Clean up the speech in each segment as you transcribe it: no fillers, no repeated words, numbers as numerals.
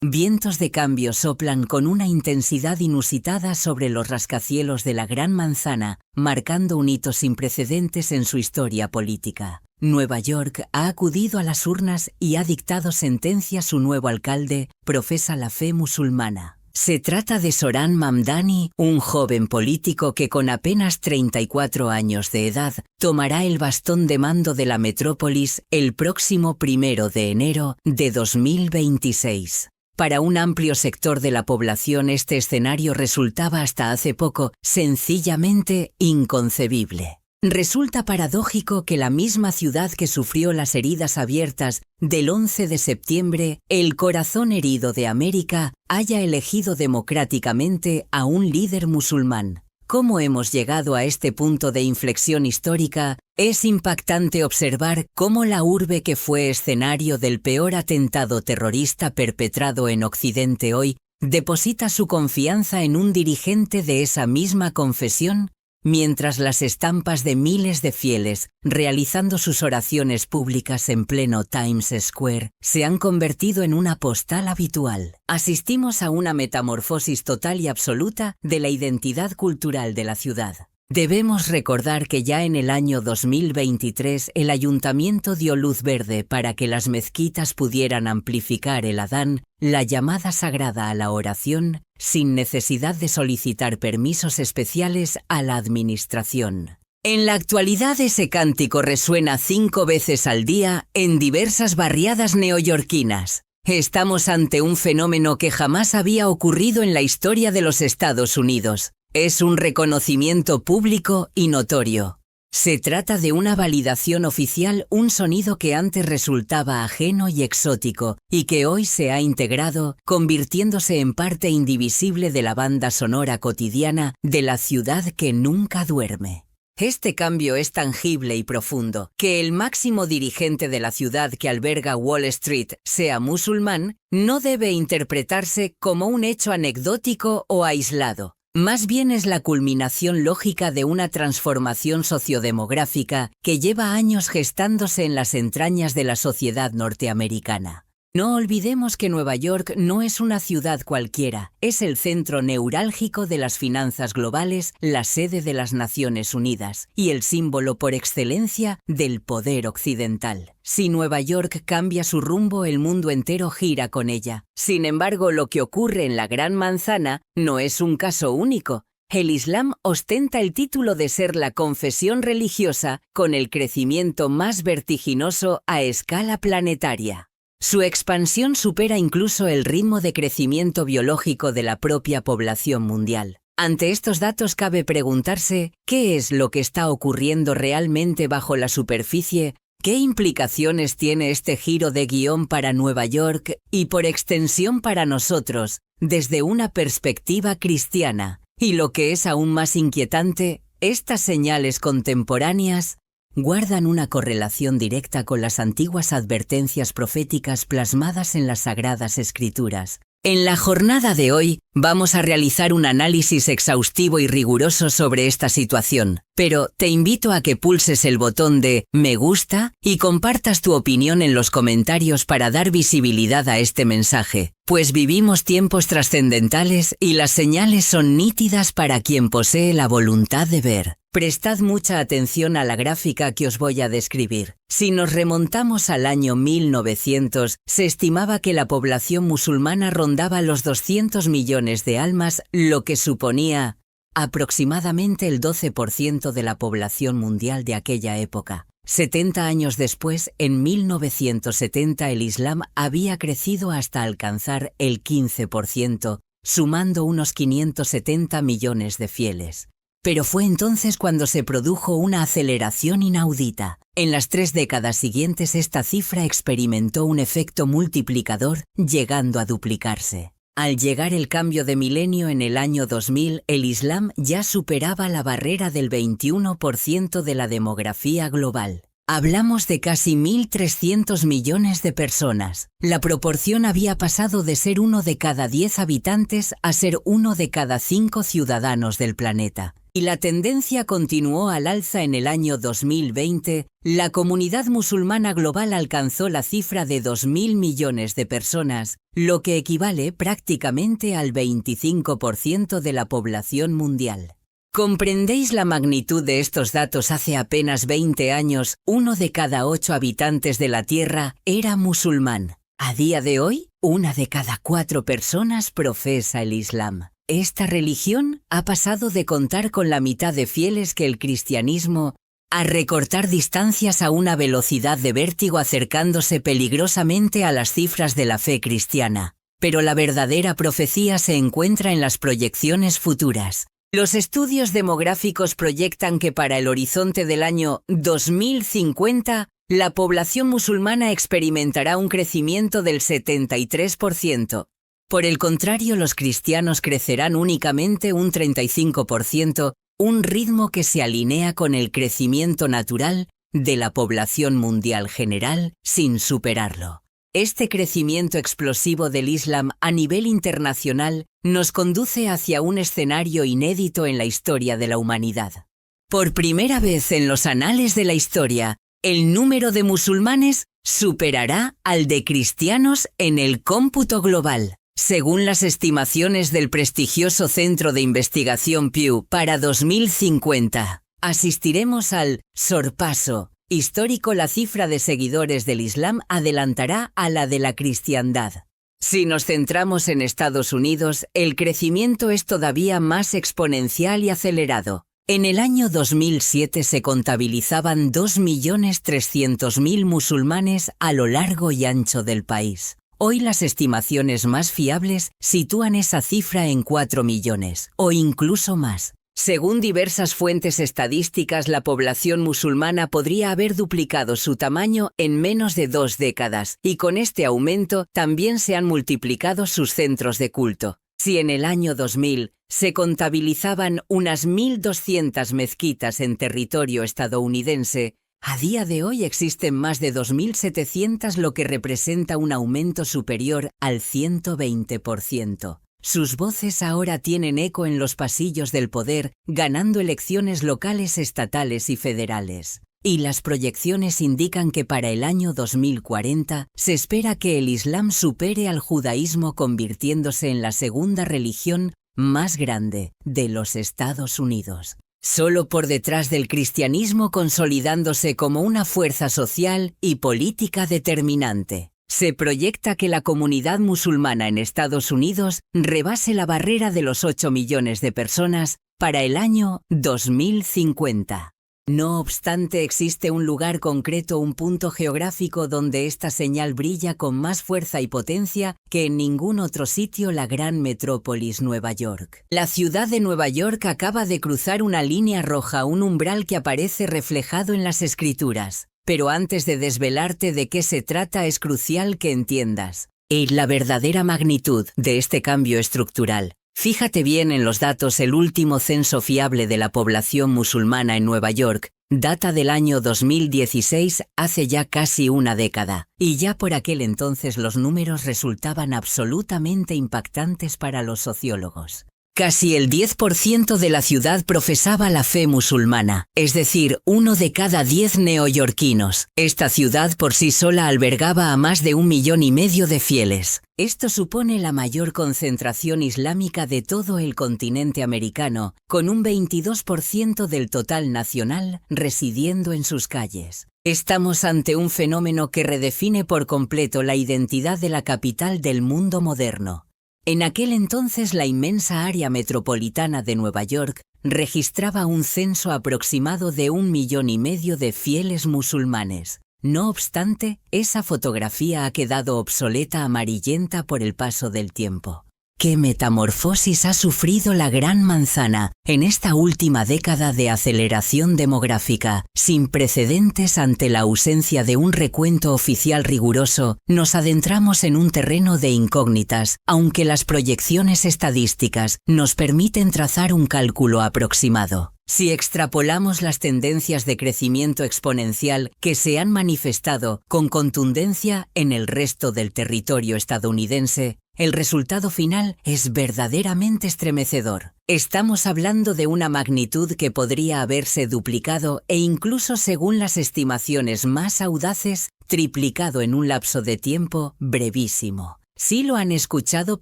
Vientos de cambio soplan con una intensidad inusitada sobre los rascacielos de la Gran Manzana, marcando un hito sin precedentes en su historia política. Nueva York ha acudido a las urnas y ha dictado sentencia. Su nuevo alcalde profesa la fe musulmana. Se trata de Zohran Mamdani, un joven político que con apenas 34 años de edad tomará el bastón de mando de la metrópolis el próximo 1 de enero de 2026. Para un amplio sector de la población este escenario resultaba hasta hace poco sencillamente inconcebible. Resulta paradójico que la misma ciudad que sufrió las heridas abiertas del 11 de septiembre, el corazón herido de América, haya elegido democráticamente a un líder musulmán. ¿Cómo hemos llegado a este punto de inflexión histórica? Es impactante observar cómo la urbe que fue escenario del peor atentado terrorista perpetrado en Occidente hoy, deposita su confianza en un dirigente de esa misma confesión, mientras las estampas de miles de fieles realizando sus oraciones públicas en pleno Times Square se han convertido en una postal habitual. Asistimos a una metamorfosis total y absoluta de la identidad cultural de la ciudad. Debemos recordar que ya en el año 2023 el ayuntamiento dio luz verde para que las mezquitas pudieran amplificar el adán, la llamada sagrada a la oración, sin necesidad de solicitar permisos especiales a la administración. En la actualidad ese cántico resuena 5 veces al día en diversas barriadas neoyorquinas. Estamos ante un fenómeno que jamás había ocurrido en la historia de los Estados Unidos. Es un reconocimiento público y notorio. Se trata de una validación oficial, un sonido que antes resultaba ajeno y exótico y que hoy se ha integrado, convirtiéndose en parte indivisible de la banda sonora cotidiana de la ciudad que nunca duerme. Este cambio es tangible y profundo. Que el máximo dirigente de la ciudad que alberga Wall Street sea musulmán no debe interpretarse como un hecho anecdótico o aislado. Más bien es la culminación lógica de una transformación sociodemográfica que lleva años gestándose en las entrañas de la sociedad norteamericana. No olvidemos que Nueva York no es una ciudad cualquiera, es el centro neurálgico de las finanzas globales, la sede de las Naciones Unidas y el símbolo por excelencia del poder occidental. Si Nueva York cambia su rumbo, el mundo entero gira con ella. Sin embargo, lo que ocurre en la Gran Manzana no es un caso único. El Islam ostenta el título de ser la confesión religiosa con el crecimiento más vertiginoso a escala planetaria. Su expansión supera incluso el ritmo de crecimiento biológico de la propia población mundial. Ante estos datos cabe preguntarse, ¿qué es lo que está ocurriendo realmente bajo la superficie? ¿Qué implicaciones tiene este giro de guión para Nueva York y por extensión para nosotros, desde una perspectiva cristiana? Y lo que es aún más inquietante, estas señales contemporáneas guardan una correlación directa con las antiguas advertencias proféticas plasmadas en las Sagradas Escrituras. En la jornada de hoy vamos a realizar un análisis exhaustivo y riguroso sobre esta situación, pero te invito a que pulses el botón de me gusta y compartas tu opinión en los comentarios para dar visibilidad a este mensaje, pues vivimos tiempos trascendentales y las señales son nítidas para quien posee la voluntad de ver. Prestad mucha atención a la gráfica que os voy a describir. Si nos remontamos al año 1900, se estimaba que la población musulmana rondaba los 200 millones de almas, lo que suponía aproximadamente el 12% de la población mundial de aquella época. 70 años después, en 1970, el Islam había crecido hasta alcanzar el 15%, sumando unos 570 millones de fieles. Pero fue entonces cuando se produjo una aceleración inaudita. En las 3 décadas siguientes esta cifra experimentó un efecto multiplicador, llegando a duplicarse. Al llegar el cambio de milenio en el año 2000, el Islam ya superaba la barrera del 21% de la demografía global. Hablamos de casi 1.300 millones de personas. La proporción había pasado de ser 1 de cada 10 habitantes a ser 1 de cada 5 ciudadanos del planeta. Y la tendencia continuó al alza en el año 2020, la comunidad musulmana global alcanzó la cifra de 2.000 millones de personas, lo que equivale prácticamente al 25% de la población mundial. ¿Comprendéis la magnitud de estos datos? Hace apenas 20 años, 1 de cada 8 habitantes de la Tierra era musulmán. A día de hoy, 1 de cada 4 personas profesa el Islam. Esta religión ha pasado de contar con la mitad de fieles que el cristianismo a recortar distancias a una velocidad de vértigo, acercándose peligrosamente a las cifras de la fe cristiana. Pero la verdadera profecía se encuentra en las proyecciones futuras. Los estudios demográficos proyectan que para el horizonte del año 2050, la población musulmana experimentará un crecimiento del 73%. Por el contrario, los cristianos crecerán únicamente un 35%, un ritmo que se alinea con el crecimiento natural de la población mundial general, sin superarlo. Este crecimiento explosivo del Islam a nivel internacional nos conduce hacia un escenario inédito en la historia de la humanidad. Por primera vez en los anales de la historia, el número de musulmanes superará al de cristianos en el cómputo global. Según las estimaciones del prestigioso centro de investigación Pew, para 2050 asistiremos al sorpaso histórico. La cifra de seguidores del Islam adelantará a la de la cristiandad. Si nos centramos en Estados Unidos, el crecimiento es todavía más exponencial y acelerado. En el año 2007 se contabilizaban 2.300.000 musulmanes a lo largo y ancho del país. Hoy las estimaciones más fiables sitúan esa cifra en 4 millones, o incluso más. Según diversas fuentes estadísticas, la población musulmana podría haber duplicado su tamaño en menos de 2 décadas, y con este aumento también se han multiplicado sus centros de culto. Si en el año 2000 se contabilizaban unas 1.200 mezquitas en territorio estadounidense, a día de hoy existen más de 2.700, lo que representa un aumento superior al 120%. Sus voces ahora tienen eco en los pasillos del poder, ganando elecciones locales, estatales y federales. Y las proyecciones indican que para el año 2040 se espera que el Islam supere al judaísmo, convirtiéndose en la segunda religión más grande de los Estados Unidos. Solo por detrás del cristianismo, consolidándose como una fuerza social y política determinante. Se proyecta que la comunidad musulmana en Estados Unidos rebase la barrera de los 8 millones de personas para el año 2050. No obstante, existe un lugar concreto, un punto geográfico donde esta señal brilla con más fuerza y potencia que en ningún otro sitio: la gran metrópolis Nueva York. La ciudad de Nueva York acaba de cruzar una línea roja, un umbral que aparece reflejado en las escrituras. Pero antes de desvelarte de qué se trata, es crucial que entiendas la verdadera magnitud de este cambio estructural. Fíjate bien en los datos. El último censo fiable de la población musulmana en Nueva York data del año 2016, hace ya casi una década, y ya por aquel entonces los números resultaban absolutamente impactantes para los sociólogos. Casi el 10% de la ciudad profesaba la fe musulmana, es decir, 1 de cada 10 neoyorquinos. Esta ciudad por sí sola albergaba a más de 1,5 millones de fieles. Esto supone la mayor concentración islámica de todo el continente americano, con un 22% del total nacional residiendo en sus calles. Estamos ante un fenómeno que redefine por completo la identidad de la capital del mundo moderno. En aquel entonces, la inmensa área metropolitana de Nueva York registraba un censo aproximado de 1,5 millones de fieles musulmanes. No obstante, esa fotografía ha quedado obsoleta, amarillenta por el paso del tiempo. ¿Qué metamorfosis ha sufrido la Gran Manzana en esta última década de aceleración demográfica? Sin precedentes. Ante la ausencia de un recuento oficial riguroso, nos adentramos en un terreno de incógnitas, aunque las proyecciones estadísticas nos permiten trazar un cálculo aproximado. Si extrapolamos las tendencias de crecimiento exponencial que se han manifestado con contundencia en el resto del territorio estadounidense, el resultado final es verdaderamente estremecedor. Estamos hablando de una magnitud que podría haberse duplicado e incluso, según las estimaciones más audaces, triplicado en un lapso de tiempo brevísimo. Si lo han escuchado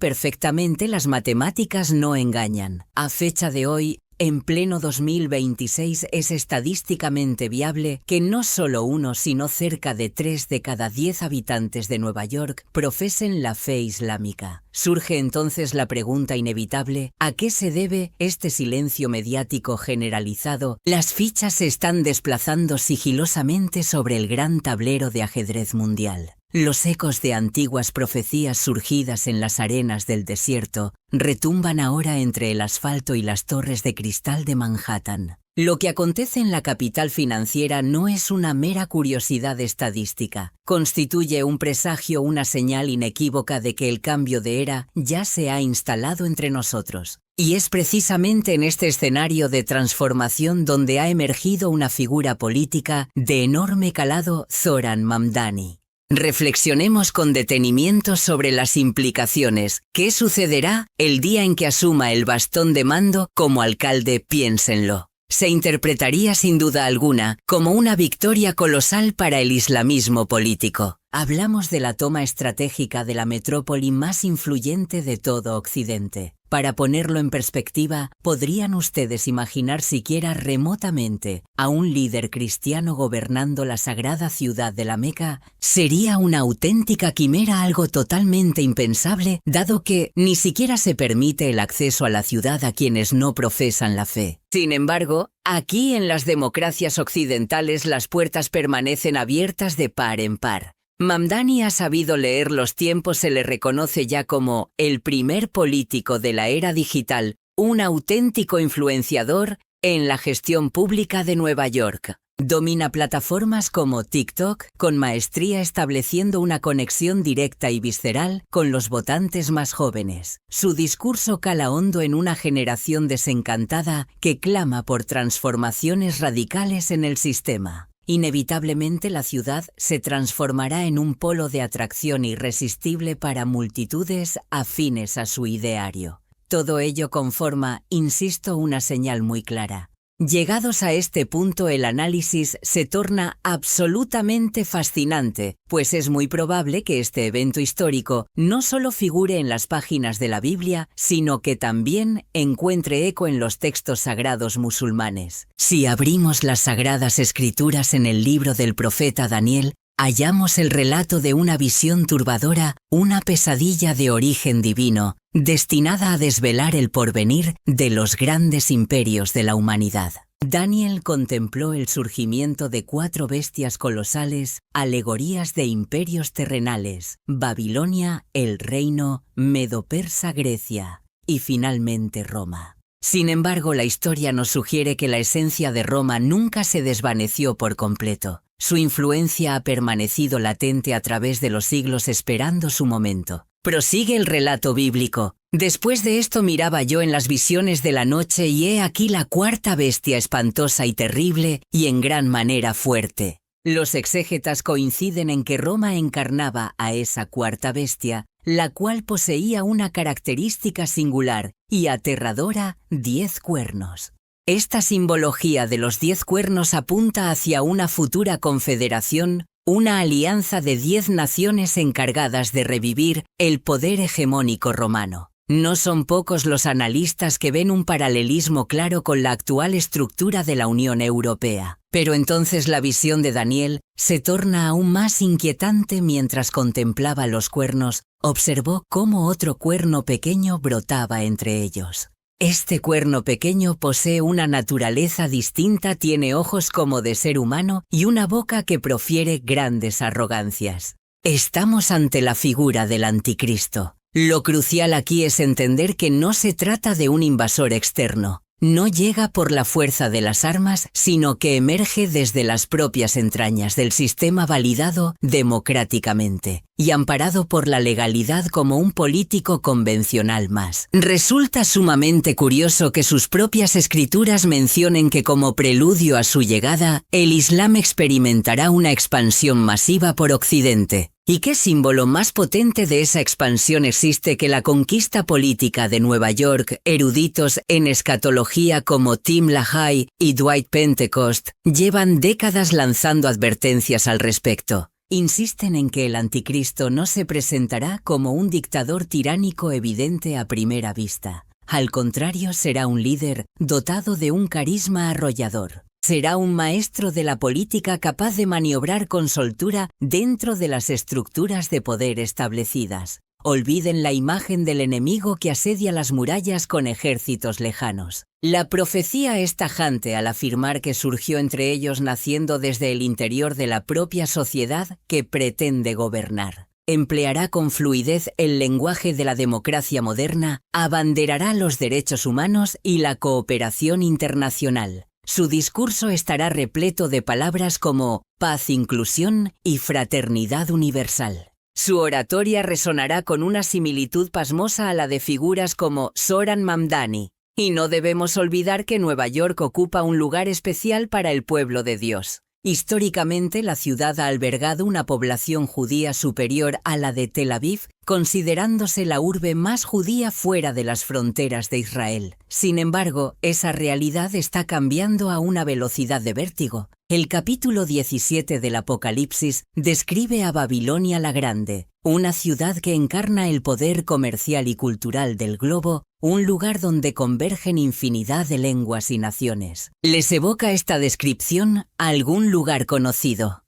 perfectamente, las matemáticas no engañan. A fecha de hoy, en pleno 2026, es estadísticamente viable que no solo uno, sino cerca de 3 de cada 10 habitantes de Nueva York profesen la fe islámica. Surge entonces la pregunta inevitable: ¿a qué se debe este silencio mediático generalizado? Las fichas se están desplazando sigilosamente sobre el gran tablero de ajedrez mundial. Los ecos de antiguas profecías surgidas en las arenas del desierto retumban ahora entre el asfalto y las torres de cristal de Manhattan. Lo que acontece en la capital financiera no es una mera curiosidad estadística. Constituye un presagio, una señal inequívoca de que el cambio de era ya se ha instalado entre nosotros. Y es precisamente en este escenario de transformación donde ha emergido una figura política de enorme calado: Zoran Mamdani. Reflexionemos con detenimiento sobre las implicaciones. ¿Qué sucederá el día en que asuma el bastón de mando como alcalde? Piénsenlo. Se interpretaría sin duda alguna como una victoria colosal para el islamismo político. Hablamos de la toma estratégica de la metrópoli más influyente de todo Occidente. Para ponerlo en perspectiva, ¿podrían ustedes imaginar siquiera remotamente a un líder cristiano gobernando la sagrada ciudad de la Meca? Sería una auténtica quimera, algo totalmente impensable, dado que ni siquiera se permite el acceso a la ciudad a quienes no profesan la fe. Sin embargo, aquí en las democracias occidentales las puertas permanecen abiertas de par en par. Mamdani ha sabido leer los tiempos, se le reconoce ya como el primer político de la era digital, un auténtico influenciador en la gestión pública de Nueva York. Domina plataformas como TikTok con maestría, estableciendo una conexión directa y visceral con los votantes más jóvenes. Su discurso cala hondo en una generación desencantada que clama por transformaciones radicales en el sistema. Inevitablemente la ciudad se transformará en un polo de atracción irresistible para multitudes afines a su ideario. Todo ello conforma, insisto, una señal muy clara. Llegados a este punto, el análisis se torna absolutamente fascinante, pues es muy probable que este evento histórico no solo figure en las páginas de la Biblia, sino que también encuentre eco en los textos sagrados musulmanes. Si abrimos las sagradas escrituras en el libro del profeta Daniel, hallamos el relato de una visión turbadora, una pesadilla de origen divino, destinada a desvelar el porvenir de los grandes imperios de la humanidad. Daniel contempló el surgimiento de 4 bestias colosales, alegorías de imperios terrenales: Babilonia, el reino, Medo-Persa, Grecia y finalmente Roma. Sin embargo, la historia nos sugiere que la esencia de Roma nunca se desvaneció por completo. Su influencia ha permanecido latente a través de los siglos, esperando su momento. Prosigue el relato bíblico. Después de esto miraba yo en las visiones de la noche, y he aquí la 4ª bestia, espantosa y terrible, y en gran manera fuerte. Los exégetas coinciden en que Roma encarnaba a esa 4ª bestia, la cual poseía una característica singular y aterradora: 10 cuernos. Esta simbología de los 10 cuernos apunta hacia una futura confederación, una alianza de 10 naciones encargadas de revivir el poder hegemónico romano. No son pocos los analistas que ven un paralelismo claro con la actual estructura de la Unión Europea. Pero entonces la visión de Daniel se torna aún más inquietante. Mientras contemplaba los cuernos, observó cómo otro cuerno pequeño brotaba entre ellos. Este cuerno pequeño posee una naturaleza distinta, tiene ojos como de ser humano y una boca que profiere grandes arrogancias. Estamos ante la figura del anticristo. Lo crucial aquí es entender que no se trata de un invasor externo. No llega por la fuerza de las armas, sino que emerge desde las propias entrañas del sistema validado democráticamente. y amparado por la legalidad como un político convencional más. Resulta sumamente curioso que sus propias escrituras mencionen que como preludio a su llegada, el Islam experimentará una expansión masiva por Occidente. ¿Y qué símbolo más potente de esa expansión existe que la conquista política de Nueva York? Eruditos en escatología como Tim LaHaye y Dwight Pentecost llevan décadas lanzando advertencias al respecto. Insisten en que el anticristo no se presentará como un dictador tiránico evidente a primera vista. Al contrario, será un líder dotado de un carisma arrollador. Será un maestro de la política capaz de maniobrar con soltura dentro de las estructuras de poder establecidas. Olviden la imagen del enemigo que asedia las murallas con ejércitos lejanos. La profecía es tajante al afirmar que surgió entre ellos naciendo desde el interior de la propia sociedad que pretende gobernar. Empleará con fluidez el lenguaje de la democracia moderna, abanderará los derechos humanos y la cooperación internacional. Su discurso estará repleto de palabras como paz, inclusión y fraternidad universal. Su oratoria resonará con una similitud pasmosa a la de figuras como Zohran Mamdani. Y no debemos olvidar que Nueva York ocupa un lugar especial para el pueblo de Dios. Históricamente, la ciudad ha albergado una población judía superior a la de Tel Aviv, considerándose la urbe más judía fuera de las fronteras de Israel. Sin embargo, esa realidad está cambiando a una velocidad de vértigo. El capítulo 17 del Apocalipsis describe a Babilonia la Grande, una ciudad que encarna el poder comercial y cultural del globo, un lugar donde convergen infinidad de lenguas y naciones. ¿Les evoca esta descripción algún lugar conocido?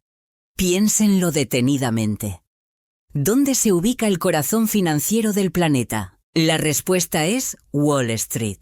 Piénsenlo detenidamente. ¿Dónde se ubica el corazón financiero del planeta? La respuesta es Wall Street.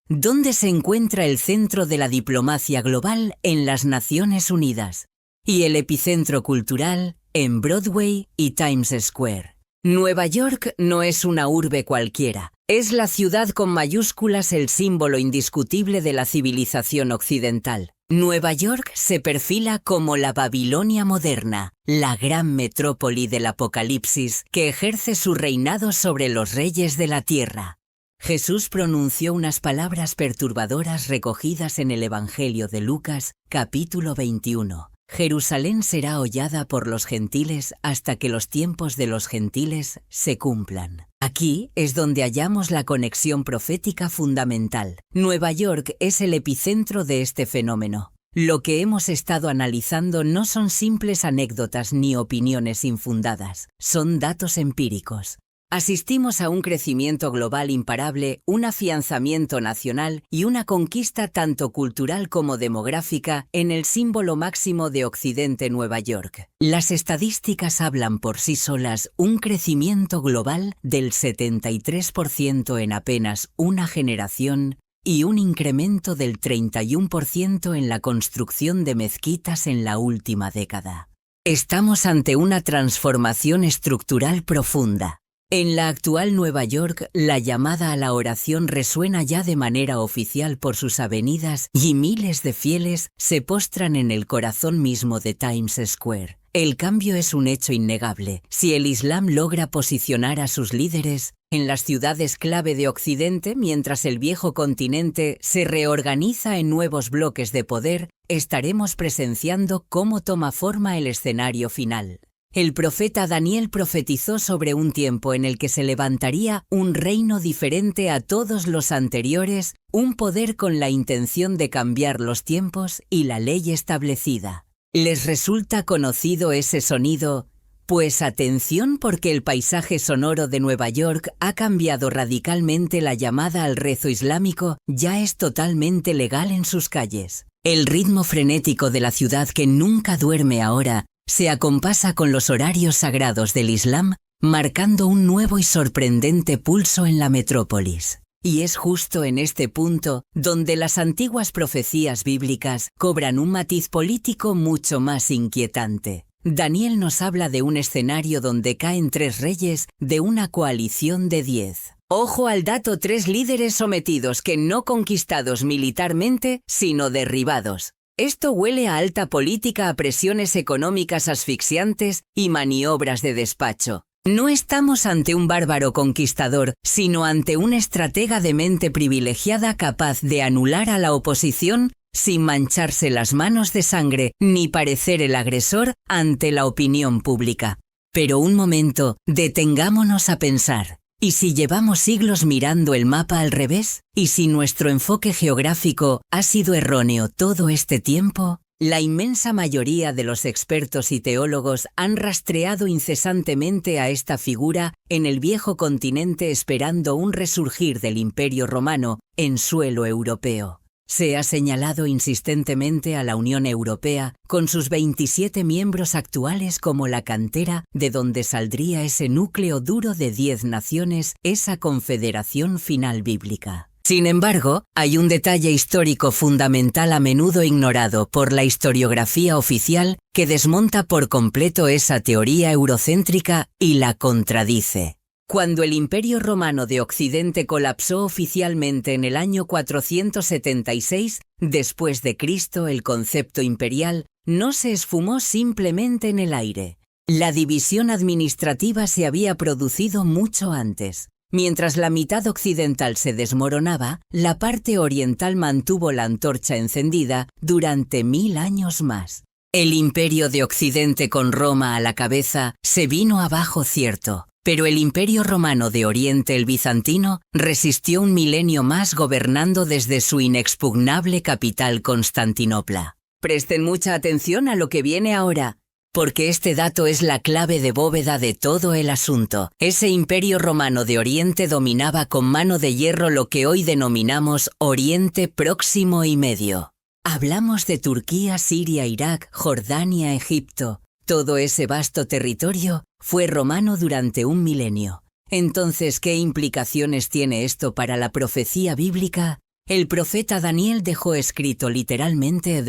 ¿Dónde se encuentra el centro de la diplomacia global? En las Naciones Unidas. Y el epicentro cultural en Broadway y Times Square. Nueva York no es una urbe cualquiera. Es la ciudad con mayúsculas, el símbolo indiscutible de la civilización occidental. Nueva York se perfila como la Babilonia moderna, la gran metrópoli del Apocalipsis que ejerce su reinado sobre los reyes de la tierra. Jesús pronunció unas palabras perturbadoras recogidas en el Evangelio de Lucas, capítulo 21. Jerusalén será hollada por los gentiles hasta que los tiempos de los gentiles se cumplan. Aquí es donde hallamos la conexión profética fundamental. Nueva York es el epicentro de este fenómeno. Lo que hemos estado analizando no son simples anécdotas ni opiniones infundadas, son datos empíricos. Asistimos a un crecimiento global imparable, un afianzamiento nacional y una conquista tanto cultural como demográfica en el símbolo máximo de Occidente, Nueva York. Las estadísticas hablan por sí solas, un crecimiento global del 73% en apenas una generación y un incremento del 31% en la construcción de mezquitas en la última década. Estamos ante una transformación estructural profunda. En la actual Nueva York, la llamada a la oración resuena ya de manera oficial por sus avenidas y miles de fieles se postran en el corazón mismo de Times Square. El cambio es un hecho innegable. Si el Islam logra posicionar a sus líderes en las ciudades clave de Occidente mientras el viejo continente se reorganiza en nuevos bloques de poder, estaremos presenciando cómo toma forma el escenario final. El profeta Daniel profetizó sobre un tiempo en el que se levantaría un reino diferente a todos los anteriores, un poder con la intención de cambiar los tiempos y la ley establecida. ¿Les resulta conocido ese sonido? Pues atención, porque el paisaje sonoro de Nueva York ha cambiado radicalmente. La llamada al rezo islámico ya es totalmente legal en sus calles. El ritmo frenético de la ciudad que nunca duerme ahora se acompasa con los horarios sagrados del Islam, marcando un nuevo y sorprendente pulso en la metrópolis. Y es justo en este punto donde las antiguas profecías bíblicas cobran un matiz político mucho más inquietante. Daniel nos habla de un escenario donde caen 3 reyes de una coalición de 10. Ojo al dato: 3 líderes sometidos que no conquistados militarmente, sino derribados. Esto huele a alta política, a presiones económicas asfixiantes y maniobras de despacho. No estamos ante un bárbaro conquistador, sino ante un estratega de mente privilegiada capaz de anular a la oposición sin mancharse las manos de sangre ni parecer el agresor ante la opinión pública. Pero un momento, detengámonos a pensar. ¿Y si llevamos siglos mirando el mapa al revés? ¿Y si nuestro enfoque geográfico ha sido erróneo todo este tiempo? La inmensa mayoría de los expertos y teólogos han rastreado incesantemente a esta figura en el viejo continente esperando un resurgir del Imperio Romano en suelo europeo. Se ha señalado insistentemente a la Unión Europea con sus 27 miembros actuales como la cantera de donde saldría ese núcleo duro de 10 naciones, esa confederación final bíblica. Sin embargo, hay un detalle histórico fundamental a menudo ignorado por la historiografía oficial que desmonta por completo esa teoría eurocéntrica y la contradice. Cuando el Imperio Romano de Occidente colapsó oficialmente en el año 476 después de Cristo, el concepto imperial no se esfumó simplemente en el aire. La división administrativa se había producido mucho antes. Mientras la mitad occidental se desmoronaba, la parte oriental mantuvo la antorcha encendida durante 1000 años más. El Imperio de Occidente con Roma a la cabeza se vino abajo, cierto. Pero el Imperio Romano de Oriente, el bizantino, resistió un milenio más gobernando desde su inexpugnable capital Constantinopla. Presten mucha atención a lo que viene ahora, porque este dato es la clave de bóveda de todo el asunto. Ese Imperio Romano de Oriente dominaba con mano de hierro lo que hoy denominamos Oriente Próximo y Medio. Hablamos de Turquía, Siria, Irak, Jordania, Egipto. Todo ese vasto territorio fue romano durante un milenio. Entonces, ¿qué implicaciones tiene esto para la profecía bíblica? El profeta Daniel dejó escrito literalmente: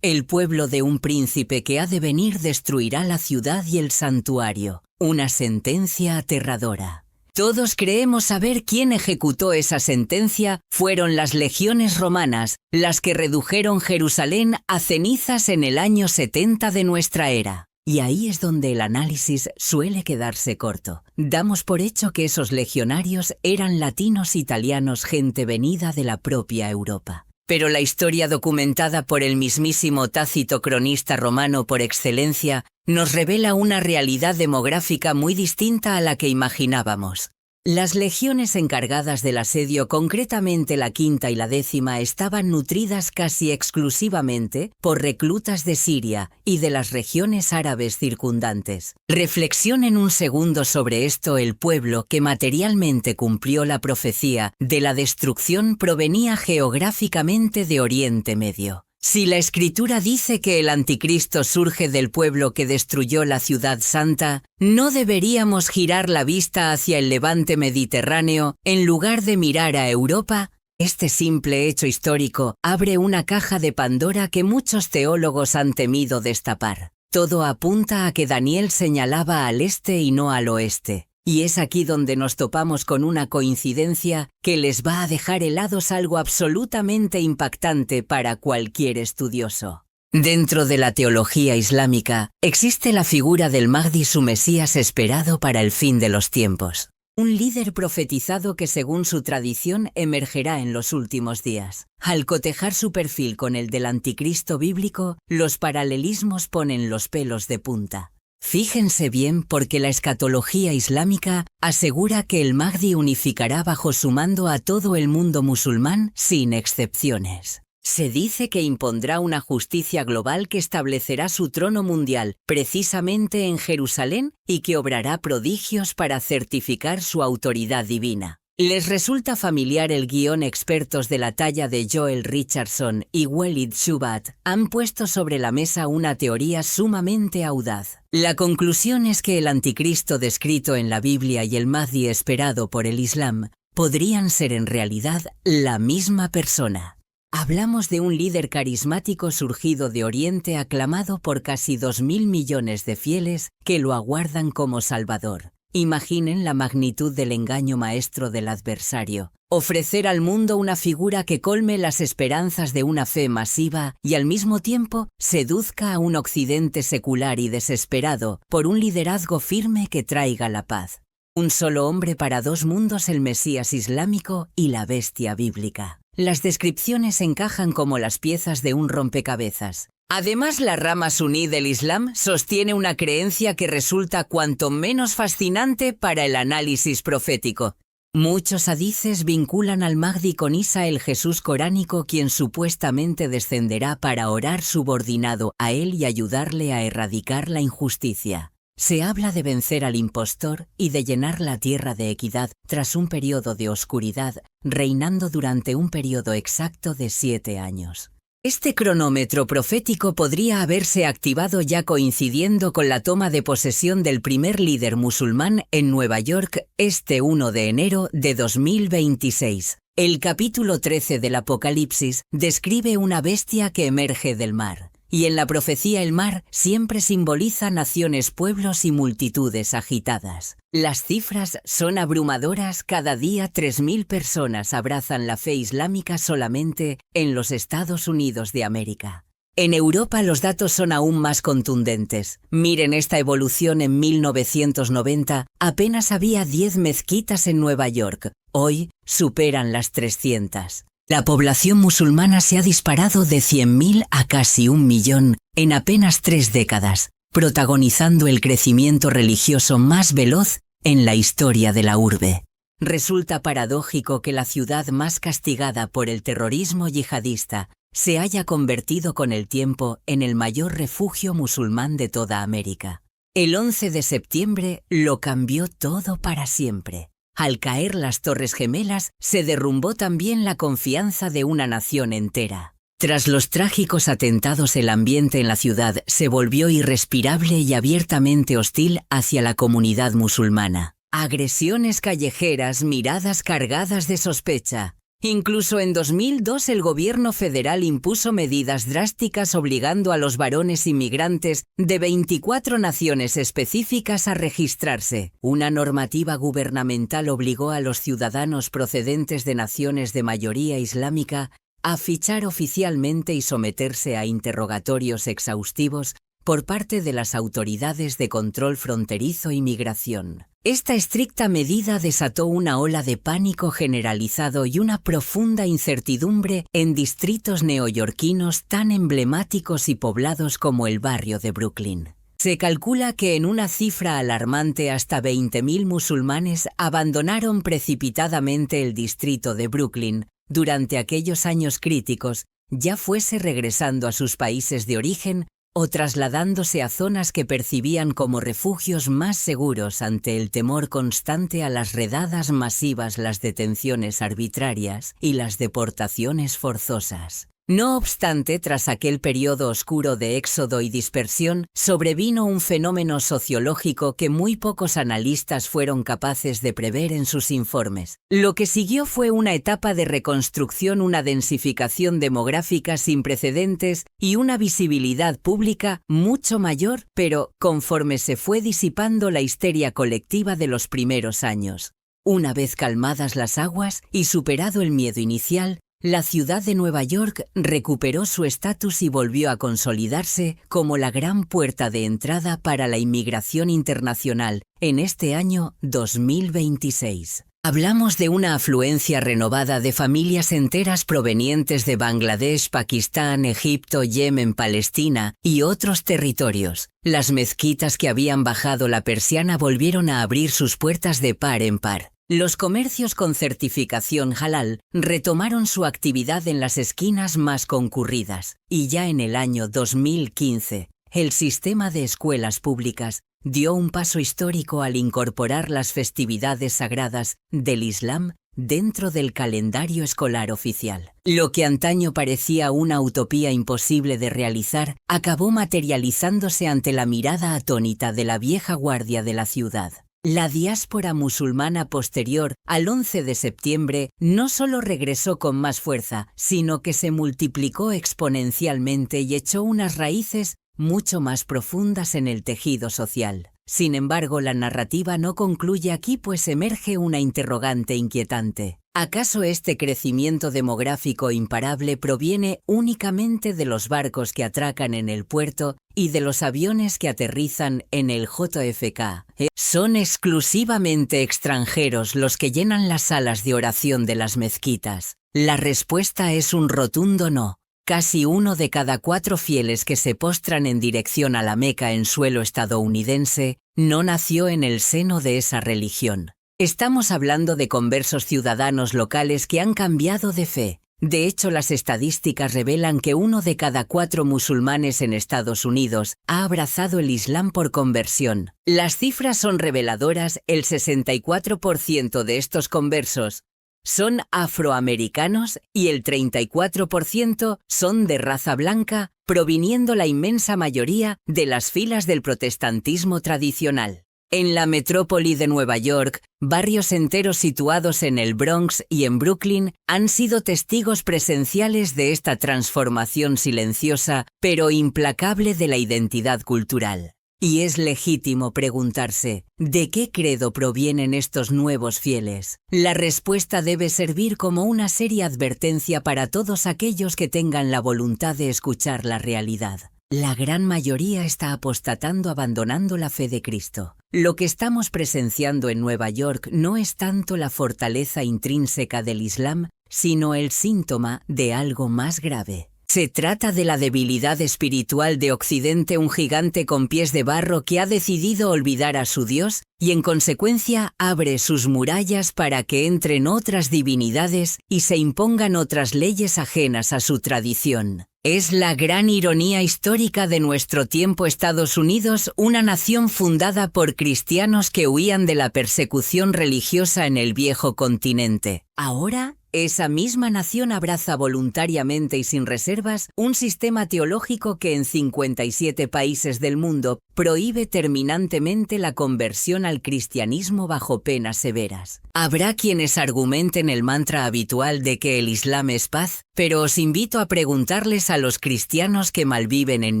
el pueblo de un príncipe que ha de venir destruirá la ciudad y el santuario. Una sentencia aterradora. Todos creemos saber quién ejecutó esa sentencia. Fueron las legiones romanas, las que redujeron Jerusalén a cenizas en el año 70 de nuestra era. Y ahí es donde el análisis suele quedarse corto. Damos por hecho que esos legionarios eran latinos italianos, gente venida de la propia Europa. Pero la historia documentada por el mismísimo Tácito, cronista romano por excelencia, nos revela una realidad demográfica muy distinta a la que imaginábamos. Las legiones encargadas del asedio, concretamente la quinta y la 10ª, estaban nutridas casi exclusivamente por reclutas de Siria y de las regiones árabes circundantes. Reflexionen un segundo sobre esto. El pueblo que materialmente cumplió la profecía de la destrucción provenía geográficamente de Oriente Medio. Si la Escritura dice que el Anticristo surge del pueblo que destruyó la ciudad santa, ¿no deberíamos girar la vista hacia el levante mediterráneo en lugar de mirar a Europa? Este simple hecho histórico abre una caja de Pandora que muchos teólogos han temido destapar. Todo apunta a que Daniel señalaba al este y no al oeste. Y es aquí donde nos topamos con una coincidencia que les va a dejar helados, algo absolutamente impactante para cualquier estudioso. Dentro de la teología islámica existe la figura del Mahdi, su Mesías esperado para el fin de los tiempos. Un líder profetizado que, según su tradición, emergerá en los últimos días. Al cotejar su perfil con el del anticristo bíblico, los paralelismos ponen los pelos de punta. Fíjense bien, porque la escatología islámica asegura que el Mahdi unificará bajo su mando a todo el mundo musulmán sin excepciones. Se dice que impondrá una justicia global que establecerá su trono mundial precisamente en Jerusalén y que obrará prodigios para certificar su autoridad divina. ¿Les resulta familiar el guión? Expertos de la talla de Joel Richardson y Walid Shoebat han puesto sobre la mesa una teoría sumamente audaz. La conclusión es que el anticristo descrito en la Biblia y el Mahdi esperado por el Islam podrían ser en realidad la misma persona. Hablamos de un líder carismático surgido de Oriente, aclamado por casi 2.000 millones de fieles que lo aguardan como Salvador. Imaginen la magnitud del engaño maestro del adversario. Ofrecer al mundo una figura que colme las esperanzas de una fe masiva y al mismo tiempo seduzca a un occidente secular y desesperado por un liderazgo firme que traiga la paz. Un solo hombre para dos mundos, el Mesías islámico y la bestia bíblica. Las descripciones encajan como las piezas de un rompecabezas. Además, la rama suní del Islam sostiene una creencia que resulta cuanto menos fascinante para el análisis profético. Muchos hadices vinculan al Mahdi con Isa, el Jesús coránico, quien supuestamente descenderá para orar subordinado a él y ayudarle a erradicar la injusticia. Se habla de vencer al impostor y de llenar la tierra de equidad tras un periodo de oscuridad, reinando durante un periodo exacto de 7 años. Este cronómetro profético podría haberse activado ya coincidiendo con la toma de posesión del primer líder musulmán en Nueva York este 1 de enero de 2026. El capítulo 13 del Apocalipsis describe una bestia que emerge del mar. Y en la profecía el mar siempre simboliza naciones, pueblos y multitudes agitadas. Las cifras son abrumadoras. Cada día 3.000 personas abrazan la fe islámica solamente en los Estados Unidos de América. En Europa los datos son aún más contundentes. Miren esta evolución: en 1990 apenas había 10 mezquitas en Nueva York. Hoy superan las 300. La población musulmana se ha disparado de 100.000 a casi 1 millón en apenas 3 décadas, protagonizando el crecimiento religioso más veloz en la historia de la urbe. Resulta paradójico que la ciudad más castigada por el terrorismo yihadista se haya convertido con el tiempo en el mayor refugio musulmán de toda América. El 11 de septiembre lo cambió todo para siempre. Al caer las Torres Gemelas, se derrumbó también la confianza de una nación entera. Tras los trágicos atentados, el ambiente en la ciudad se volvió irrespirable y abiertamente hostil hacia la comunidad musulmana. Agresiones callejeras, miradas cargadas de sospecha. Incluso en 2002 el gobierno federal impuso medidas drásticas obligando a los varones inmigrantes de 24 naciones específicas a registrarse. Una normativa gubernamental obligó a los ciudadanos procedentes de naciones de mayoría islámica a fichar oficialmente y someterse a interrogatorios exhaustivos por parte de las autoridades de control fronterizo y migración. Esta estricta medida desató una ola de pánico generalizado y una profunda incertidumbre en distritos neoyorquinos tan emblemáticos y poblados como el barrio de Brooklyn. Se calcula que en una cifra alarmante hasta 20.000 musulmanes abandonaron precipitadamente el distrito de Brooklyn durante aquellos años críticos, ya fuese regresando a sus países de origen o trasladándose a zonas que percibían como refugios más seguros ante el temor constante a las redadas masivas, las detenciones arbitrarias y las deportaciones forzosas. No obstante, tras aquel periodo oscuro de éxodo y dispersión, sobrevino un fenómeno sociológico que muy pocos analistas fueron capaces de prever en sus informes. Lo que siguió fue una etapa de reconstrucción, una densificación demográfica sin precedentes y una visibilidad pública mucho mayor, pero conforme se fue disipando la histeria colectiva de los primeros años. Una vez calmadas las aguas y superado el miedo inicial, la ciudad de Nueva York recuperó su estatus y volvió a consolidarse como la gran puerta de entrada para la inmigración internacional en este año 2026. Hablamos de una afluencia renovada de familias enteras provenientes de Bangladesh, Pakistán, Egipto, Yemen, Palestina y otros territorios. Las mezquitas que habían bajado la persiana volvieron a abrir sus puertas de par en par. Los comercios con certificación halal retomaron su actividad en las esquinas más concurridas, y ya en el año 2015, el sistema de escuelas públicas dio un paso histórico al incorporar las festividades sagradas del Islam dentro del calendario escolar oficial. Lo que antaño parecía una utopía imposible de realizar, acabó materializándose ante la mirada atónita de la vieja guardia de la ciudad. La diáspora musulmana posterior al 11 de septiembre no solo regresó con más fuerza, sino que se multiplicó exponencialmente y echó unas raíces mucho más profundas en el tejido social. Sin embargo, la narrativa no concluye aquí, pues emerge una interrogante inquietante. ¿Acaso este crecimiento demográfico imparable proviene únicamente de los barcos que atracan en el puerto y de los aviones que aterrizan en el JFK? ¿Son exclusivamente extranjeros los que llenan las salas de oración de las mezquitas? La respuesta es un rotundo no. Casi 1 de cada 4 fieles que se postran en dirección a la Meca en suelo estadounidense no nació en el seno de esa religión. Estamos hablando de conversos ciudadanos locales que han cambiado de fe. De hecho, las estadísticas revelan que 1 de cada 4 musulmanes en Estados Unidos ha abrazado el Islam por conversión. Las cifras son reveladoras: el 64% de estos conversos son afroamericanos y el 34% son de raza blanca, proviniendo la inmensa mayoría de las filas del protestantismo tradicional. En la metrópoli de Nueva York, barrios enteros situados en el Bronx y en Brooklyn han sido testigos presenciales de esta transformación silenciosa pero implacable de la identidad cultural. Y es legítimo preguntarse, ¿de qué credo provienen estos nuevos fieles? La respuesta debe servir como una seria advertencia para todos aquellos que tengan la voluntad de escuchar la realidad. La gran mayoría está apostatando, abandonando la fe de Cristo. Lo que estamos presenciando en Nueva York no es tanto la fortaleza intrínseca del Islam, sino el síntoma de algo más grave. Se trata de la debilidad espiritual de Occidente, un gigante con pies de barro que ha decidido olvidar a su Dios y en consecuencia abre sus murallas para que entren otras divinidades y se impongan otras leyes ajenas a su tradición. Es la gran ironía histórica de nuestro tiempo. Estados Unidos, una nación fundada por cristianos que huían de la persecución religiosa en el viejo continente. Ahora, esa misma nación abraza voluntariamente y sin reservas un sistema teológico que en 57 países del mundo prohíbe terminantemente la conversión al cristianismo bajo penas severas. Habrá quienes argumenten el mantra habitual de que el Islam es paz, pero os invito a preguntarles a los cristianos que malviven en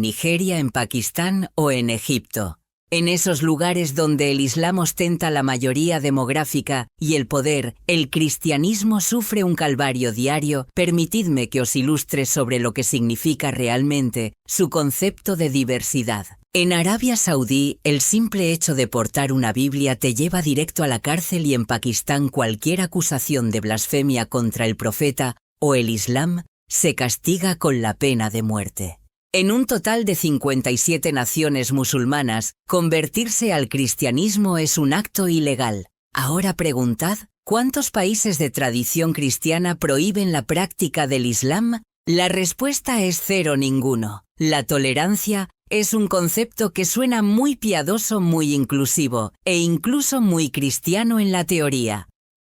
Nigeria, en Pakistán o en Egipto. En esos lugares donde el Islam ostenta la mayoría demográfica y el poder, el cristianismo sufre un calvario diario. Permitidme que os ilustre sobre lo que significa realmente su concepto de diversidad. En Arabia Saudí, el simple hecho de portar una Biblia te lleva directo a la cárcel, y en Pakistán cualquier acusación de blasfemia contra el profeta o el Islam se castiga con la pena de muerte. En un total de 57 naciones musulmanas, convertirse al cristianismo es un acto ilegal. Ahora preguntad, ¿cuántos países de tradición cristiana prohíben la práctica del Islam? La respuesta es 0, ninguno. La tolerancia es un concepto que suena muy piadoso, muy inclusivo e incluso muy cristiano en la teoría.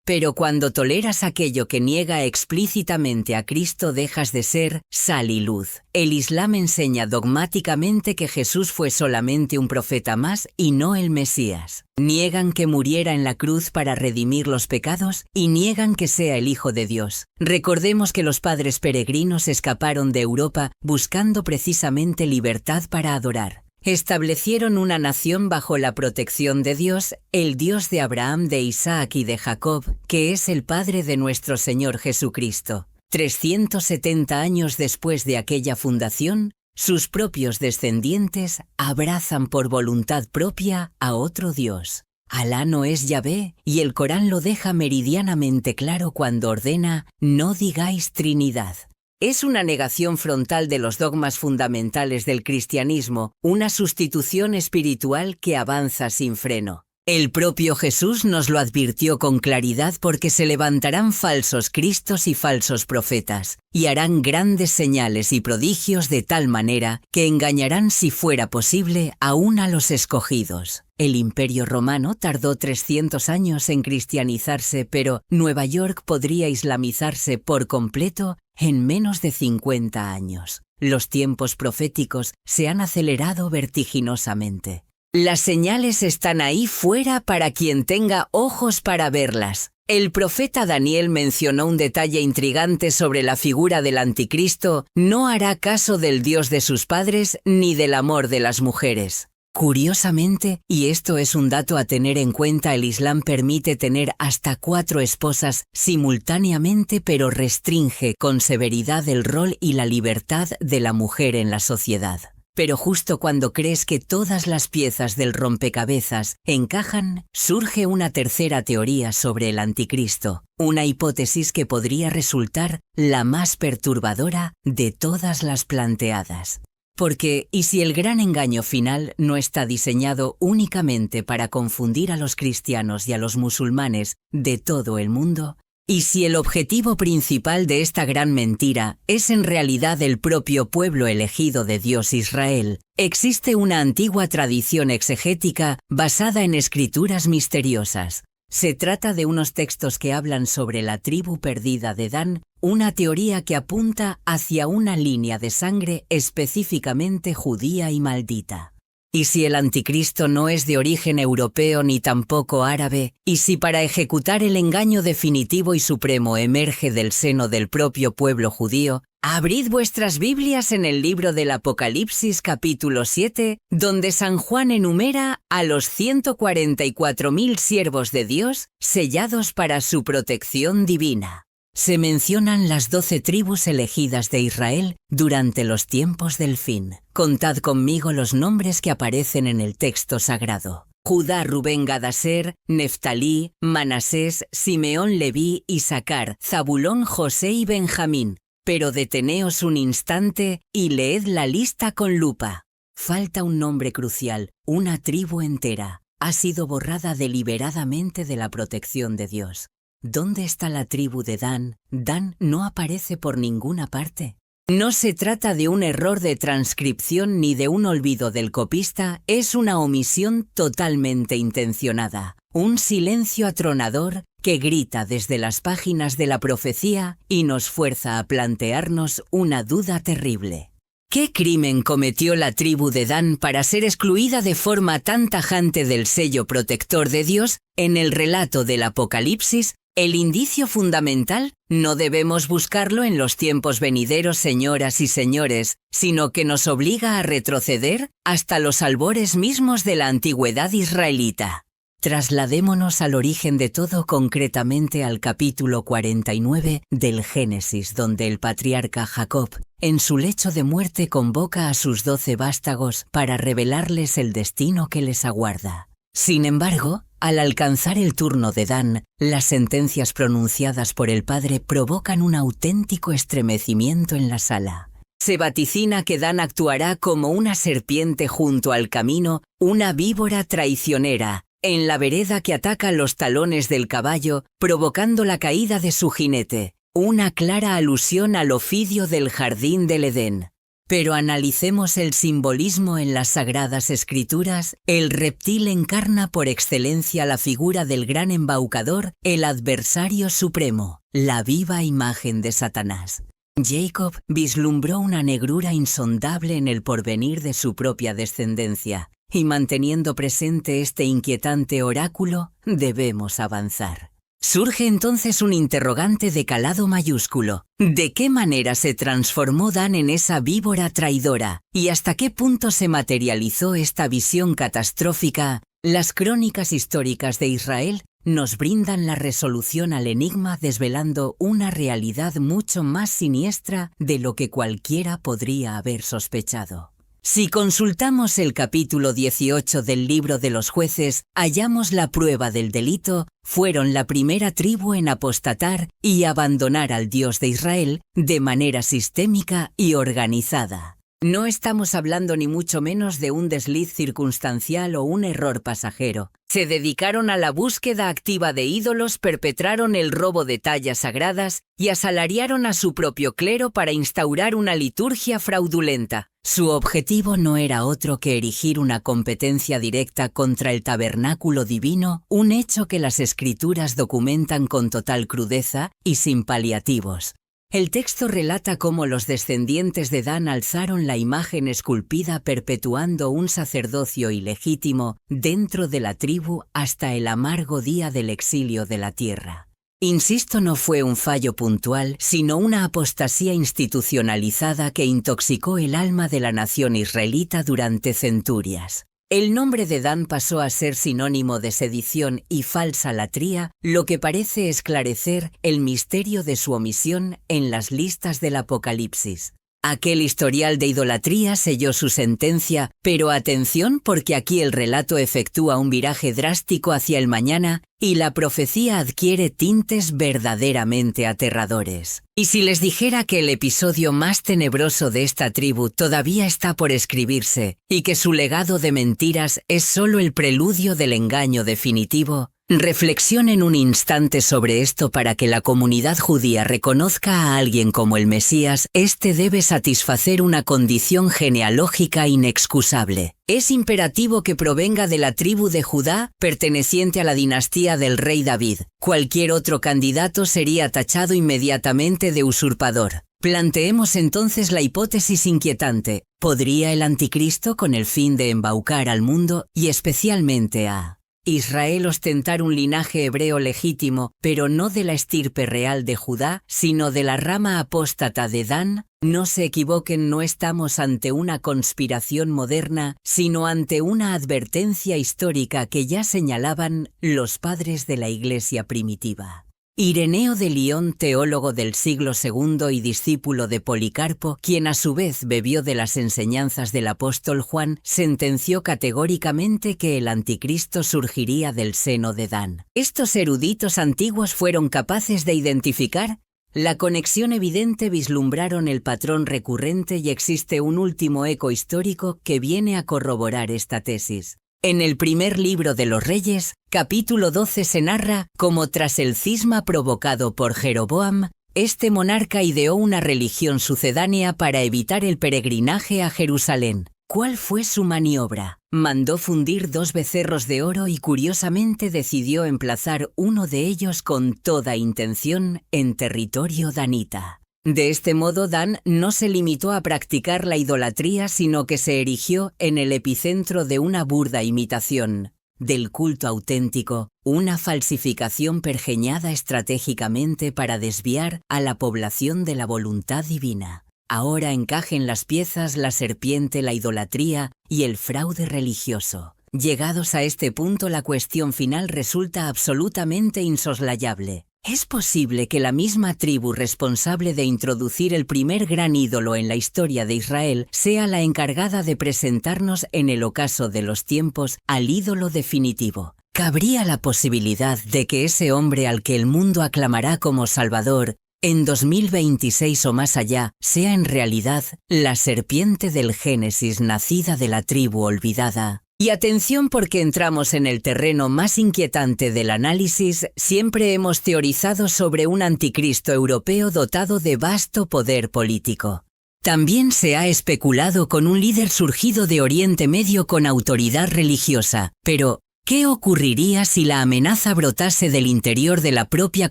Pero cuando toleras aquello que niega explícitamente a Cristo, dejas de ser sal y luz. El Islam enseña dogmáticamente que Jesús fue solamente un profeta más y no el Mesías. Niegan que muriera en la cruz para redimir los pecados y niegan que sea el Hijo de Dios. Recordemos que los padres peregrinos escaparon de Europa buscando precisamente libertad para adorar. Establecieron una nación bajo la protección de Dios, el Dios de Abraham, de Isaac y de Jacob, que es el Padre de nuestro Señor Jesucristo. 370 años después de aquella fundación, sus propios descendientes abrazan por voluntad propia a otro Dios. Alá no es Yahvé, y el Corán lo deja meridianamente claro cuando ordena: no digáis Trinidad. Es una negación frontal de los dogmas fundamentales del cristianismo, una sustitución espiritual que avanza sin freno. El propio Jesús nos lo advirtió con claridad, porque se levantarán falsos cristos y falsos profetas, y harán grandes señales y prodigios de tal manera que engañarán, si fuera posible, aún a los escogidos. El Imperio Romano tardó 300 años en cristianizarse, pero Nueva York podría islamizarse por completo en menos de 50 años. Los tiempos proféticos se han acelerado vertiginosamente. Las señales están ahí fuera para quien tenga ojos para verlas. El profeta Daniel mencionó un detalle intrigante sobre la figura del anticristo: no hará caso del Dios de sus padres ni del amor de las mujeres. Curiosamente, y esto es un dato a tener en cuenta, el Islam permite tener hasta 4 esposas simultáneamente, pero restringe con severidad el rol y la libertad de la mujer en la sociedad. Pero justo cuando crees que todas las piezas del rompecabezas encajan, surge una tercera teoría sobre el anticristo, una hipótesis que podría resultar la más perturbadora de todas las planteadas. Porque, ¿y si el gran engaño final no está diseñado únicamente para confundir a los cristianos y a los musulmanes de todo el mundo? ¿Y si el objetivo principal de esta gran mentira es en realidad el propio pueblo elegido de Dios, Israel? Existe una antigua tradición exegética basada en escrituras misteriosas. Se trata de unos textos que hablan sobre la tribu perdida de Dan, una teoría que apunta hacia una línea de sangre específicamente judía y maldita. ¿Y si el anticristo no es de origen europeo ni tampoco árabe? ¿Y si para ejecutar el engaño definitivo y supremo emerge del seno del propio pueblo judío? Abrid vuestras Biblias en el libro del Apocalipsis capítulo 7, donde San Juan enumera a los 144.000 siervos de Dios sellados para su protección divina. Se mencionan las 12 tribus elegidas de Israel durante los tiempos del fin. Contad conmigo los nombres que aparecen en el texto sagrado. Judá, Rubén, Gad, Aser, Neftalí, Manasés, Simeón, Leví, Isaacar, Zabulón, José y Benjamín. Pero deteneos un instante y leed la lista con lupa. Falta un nombre crucial, una tribu entera. Ha sido borrada deliberadamente de la protección de Dios. ¿Dónde está la tribu de Dan? Dan no aparece por ninguna parte. No se trata de un error de transcripción ni de un olvido del copista, es una omisión totalmente intencionada. Un silencio atronador que grita desde las páginas de la profecía y nos fuerza a plantearnos una duda terrible. ¿Qué crimen cometió la tribu de Dan para ser excluida de forma tan tajante del sello protector de Dios? En el relato del Apocalipsis, el indicio fundamental no debemos buscarlo en los tiempos venideros, señoras y señores, sino que nos obliga a retroceder hasta los albores mismos de la antigüedad israelita. Trasladémonos al origen de todo, concretamente al capítulo 49 del Génesis, donde el patriarca Jacob, en su lecho de muerte, convoca a sus 12 vástagos para revelarles el destino que les aguarda. Sin embargo, al alcanzar el turno de Dan, las sentencias pronunciadas por el padre provocan un auténtico estremecimiento en la sala. Se vaticina que Dan actuará como una serpiente junto al camino, una víbora traicionera, en la vereda que ataca los talones del caballo, provocando la caída de su jinete, una clara alusión al ofidio del jardín del Edén. Pero analicemos el simbolismo en las Sagradas Escrituras. El reptil encarna por excelencia la figura del gran embaucador, el adversario supremo, la viva imagen de Satanás. Jacob vislumbró una negrura insondable en el porvenir de su propia descendencia, y manteniendo presente este inquietante oráculo, debemos avanzar. Surge entonces un interrogante de calado mayúsculo. ¿De qué manera se transformó Dan en esa víbora traidora? ¿Y hasta qué punto se materializó esta visión catastrófica? Las crónicas históricas de Israel nos brindan la resolución al enigma, desvelando una realidad mucho más siniestra de lo que cualquiera podría haber sospechado. Si consultamos el capítulo 18 del libro de los jueces, hallamos la prueba del delito. Fueron la primera tribu en apostatar y abandonar al Dios de Israel de manera sistémica y organizada. No estamos hablando ni mucho menos de un desliz circunstancial o un error pasajero. Se dedicaron a la búsqueda activa de ídolos, perpetraron el robo de tallas sagradas y asalariaron a su propio clero para instaurar una liturgia fraudulenta. Su objetivo no era otro que erigir una competencia directa contra el tabernáculo divino, un hecho que las Escrituras documentan con total crudeza y sin paliativos. El texto relata cómo los descendientes de Dan alzaron la imagen esculpida, perpetuando un sacerdocio ilegítimo dentro de la tribu hasta el amargo día del exilio de la tierra. Insisto, no fue un fallo puntual, sino una apostasía institucionalizada que intoxicó el alma de la nación israelita durante centurias. El nombre de Dan pasó a ser sinónimo de sedición y falsa latría, lo que parece esclarecer el misterio de su omisión en las listas del Apocalipsis. Aquel historial de idolatría selló su sentencia, pero atención porque aquí el relato efectúa un viraje drástico hacia el mañana y la profecía adquiere tintes verdaderamente aterradores. Y si les dijera que el episodio más tenebroso de esta tribu todavía está por escribirse y que su legado de mentiras es solo el preludio del engaño definitivo, reflexionen un instante sobre esto para que la comunidad judía reconozca a alguien como el Mesías. Este debe satisfacer una condición genealógica inexcusable. Es imperativo que provenga de la tribu de Judá, perteneciente a la dinastía del rey David. Cualquier otro candidato sería tachado inmediatamente de usurpador. Planteemos entonces la hipótesis inquietante. ¿Podría el anticristo, con el fin de embaucar al mundo y especialmente a Israel, ostentar un linaje hebreo legítimo, pero no de la estirpe real de Judá, sino de la rama apóstata de Dan? No se equivoquen, no estamos ante una conspiración moderna, sino ante una advertencia histórica que ya señalaban los padres de la Iglesia primitiva. Ireneo de Lión, teólogo del siglo II y discípulo de Policarpo, quien a su vez bebió de las enseñanzas del apóstol Juan, sentenció categóricamente que el anticristo surgiría del seno de Dan. Estos eruditos antiguos fueron capaces de identificar la conexión evidente, vislumbraron el patrón recurrente y existe un último eco histórico que viene a corroborar esta tesis. En el primer libro de los Reyes, capítulo 12, se narra cómo tras el cisma provocado por Jeroboam, este monarca ideó una religión sucedánea para evitar el peregrinaje a Jerusalén. ¿Cuál fue su maniobra? Mandó fundir 2 becerros de oro y curiosamente decidió emplazar uno de ellos con toda intención en territorio danita. De este modo, Dan no se limitó a practicar la idolatría, sino que se erigió en el epicentro de una burda imitación del culto auténtico, una falsificación pergeñada estratégicamente para desviar a la población de la voluntad divina. Ahora encajen las piezas la serpiente, la idolatría y el fraude religioso. Llegados a este punto, la cuestión final resulta absolutamente insoslayable. ¿Es posible que la misma tribu responsable de introducir el primer gran ídolo en la historia de Israel sea la encargada de presentarnos en el ocaso de los tiempos al ídolo definitivo? ¿Cabría la posibilidad de que ese hombre al que el mundo aclamará como Salvador en 2026 o más allá sea en realidad la serpiente del Génesis nacida de la tribu olvidada? Y atención, porque entramos en el terreno más inquietante del análisis. Siempre hemos teorizado sobre un anticristo europeo dotado de vasto poder político. También se ha especulado con un líder surgido de Oriente Medio con autoridad religiosa. Pero, ¿qué ocurriría si la amenaza brotase del interior de la propia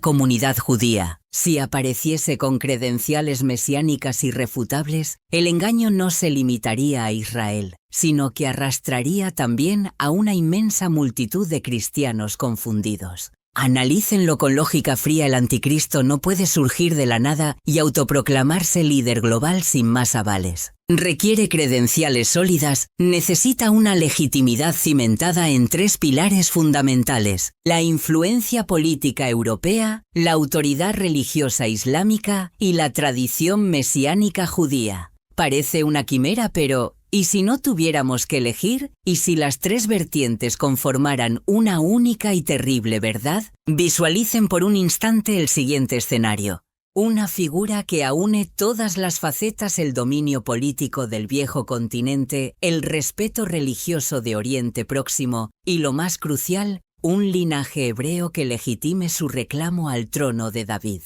comunidad judía? Si apareciese con credenciales mesiánicas irrefutables, el engaño no se limitaría a Israel, sino que arrastraría también a una inmensa multitud de cristianos confundidos. Analícenlo con lógica fría. El anticristo no puede surgir de la nada y autoproclamarse líder global sin más avales. Requiere credenciales sólidas, necesita una legitimidad cimentada en 3 pilares fundamentales: la influencia política europea, la autoridad religiosa islámica y la tradición mesiánica judía. Parece una quimera, pero ¿y si no tuviéramos que elegir? ¿Y si las 3 vertientes conformaran una única y terrible verdad? Visualicen por un instante el siguiente escenario. Una figura que aúne todas las facetas: el dominio político del viejo continente, el respeto religioso de Oriente Próximo y, lo más crucial, un linaje hebreo que legitime su reclamo al trono de David.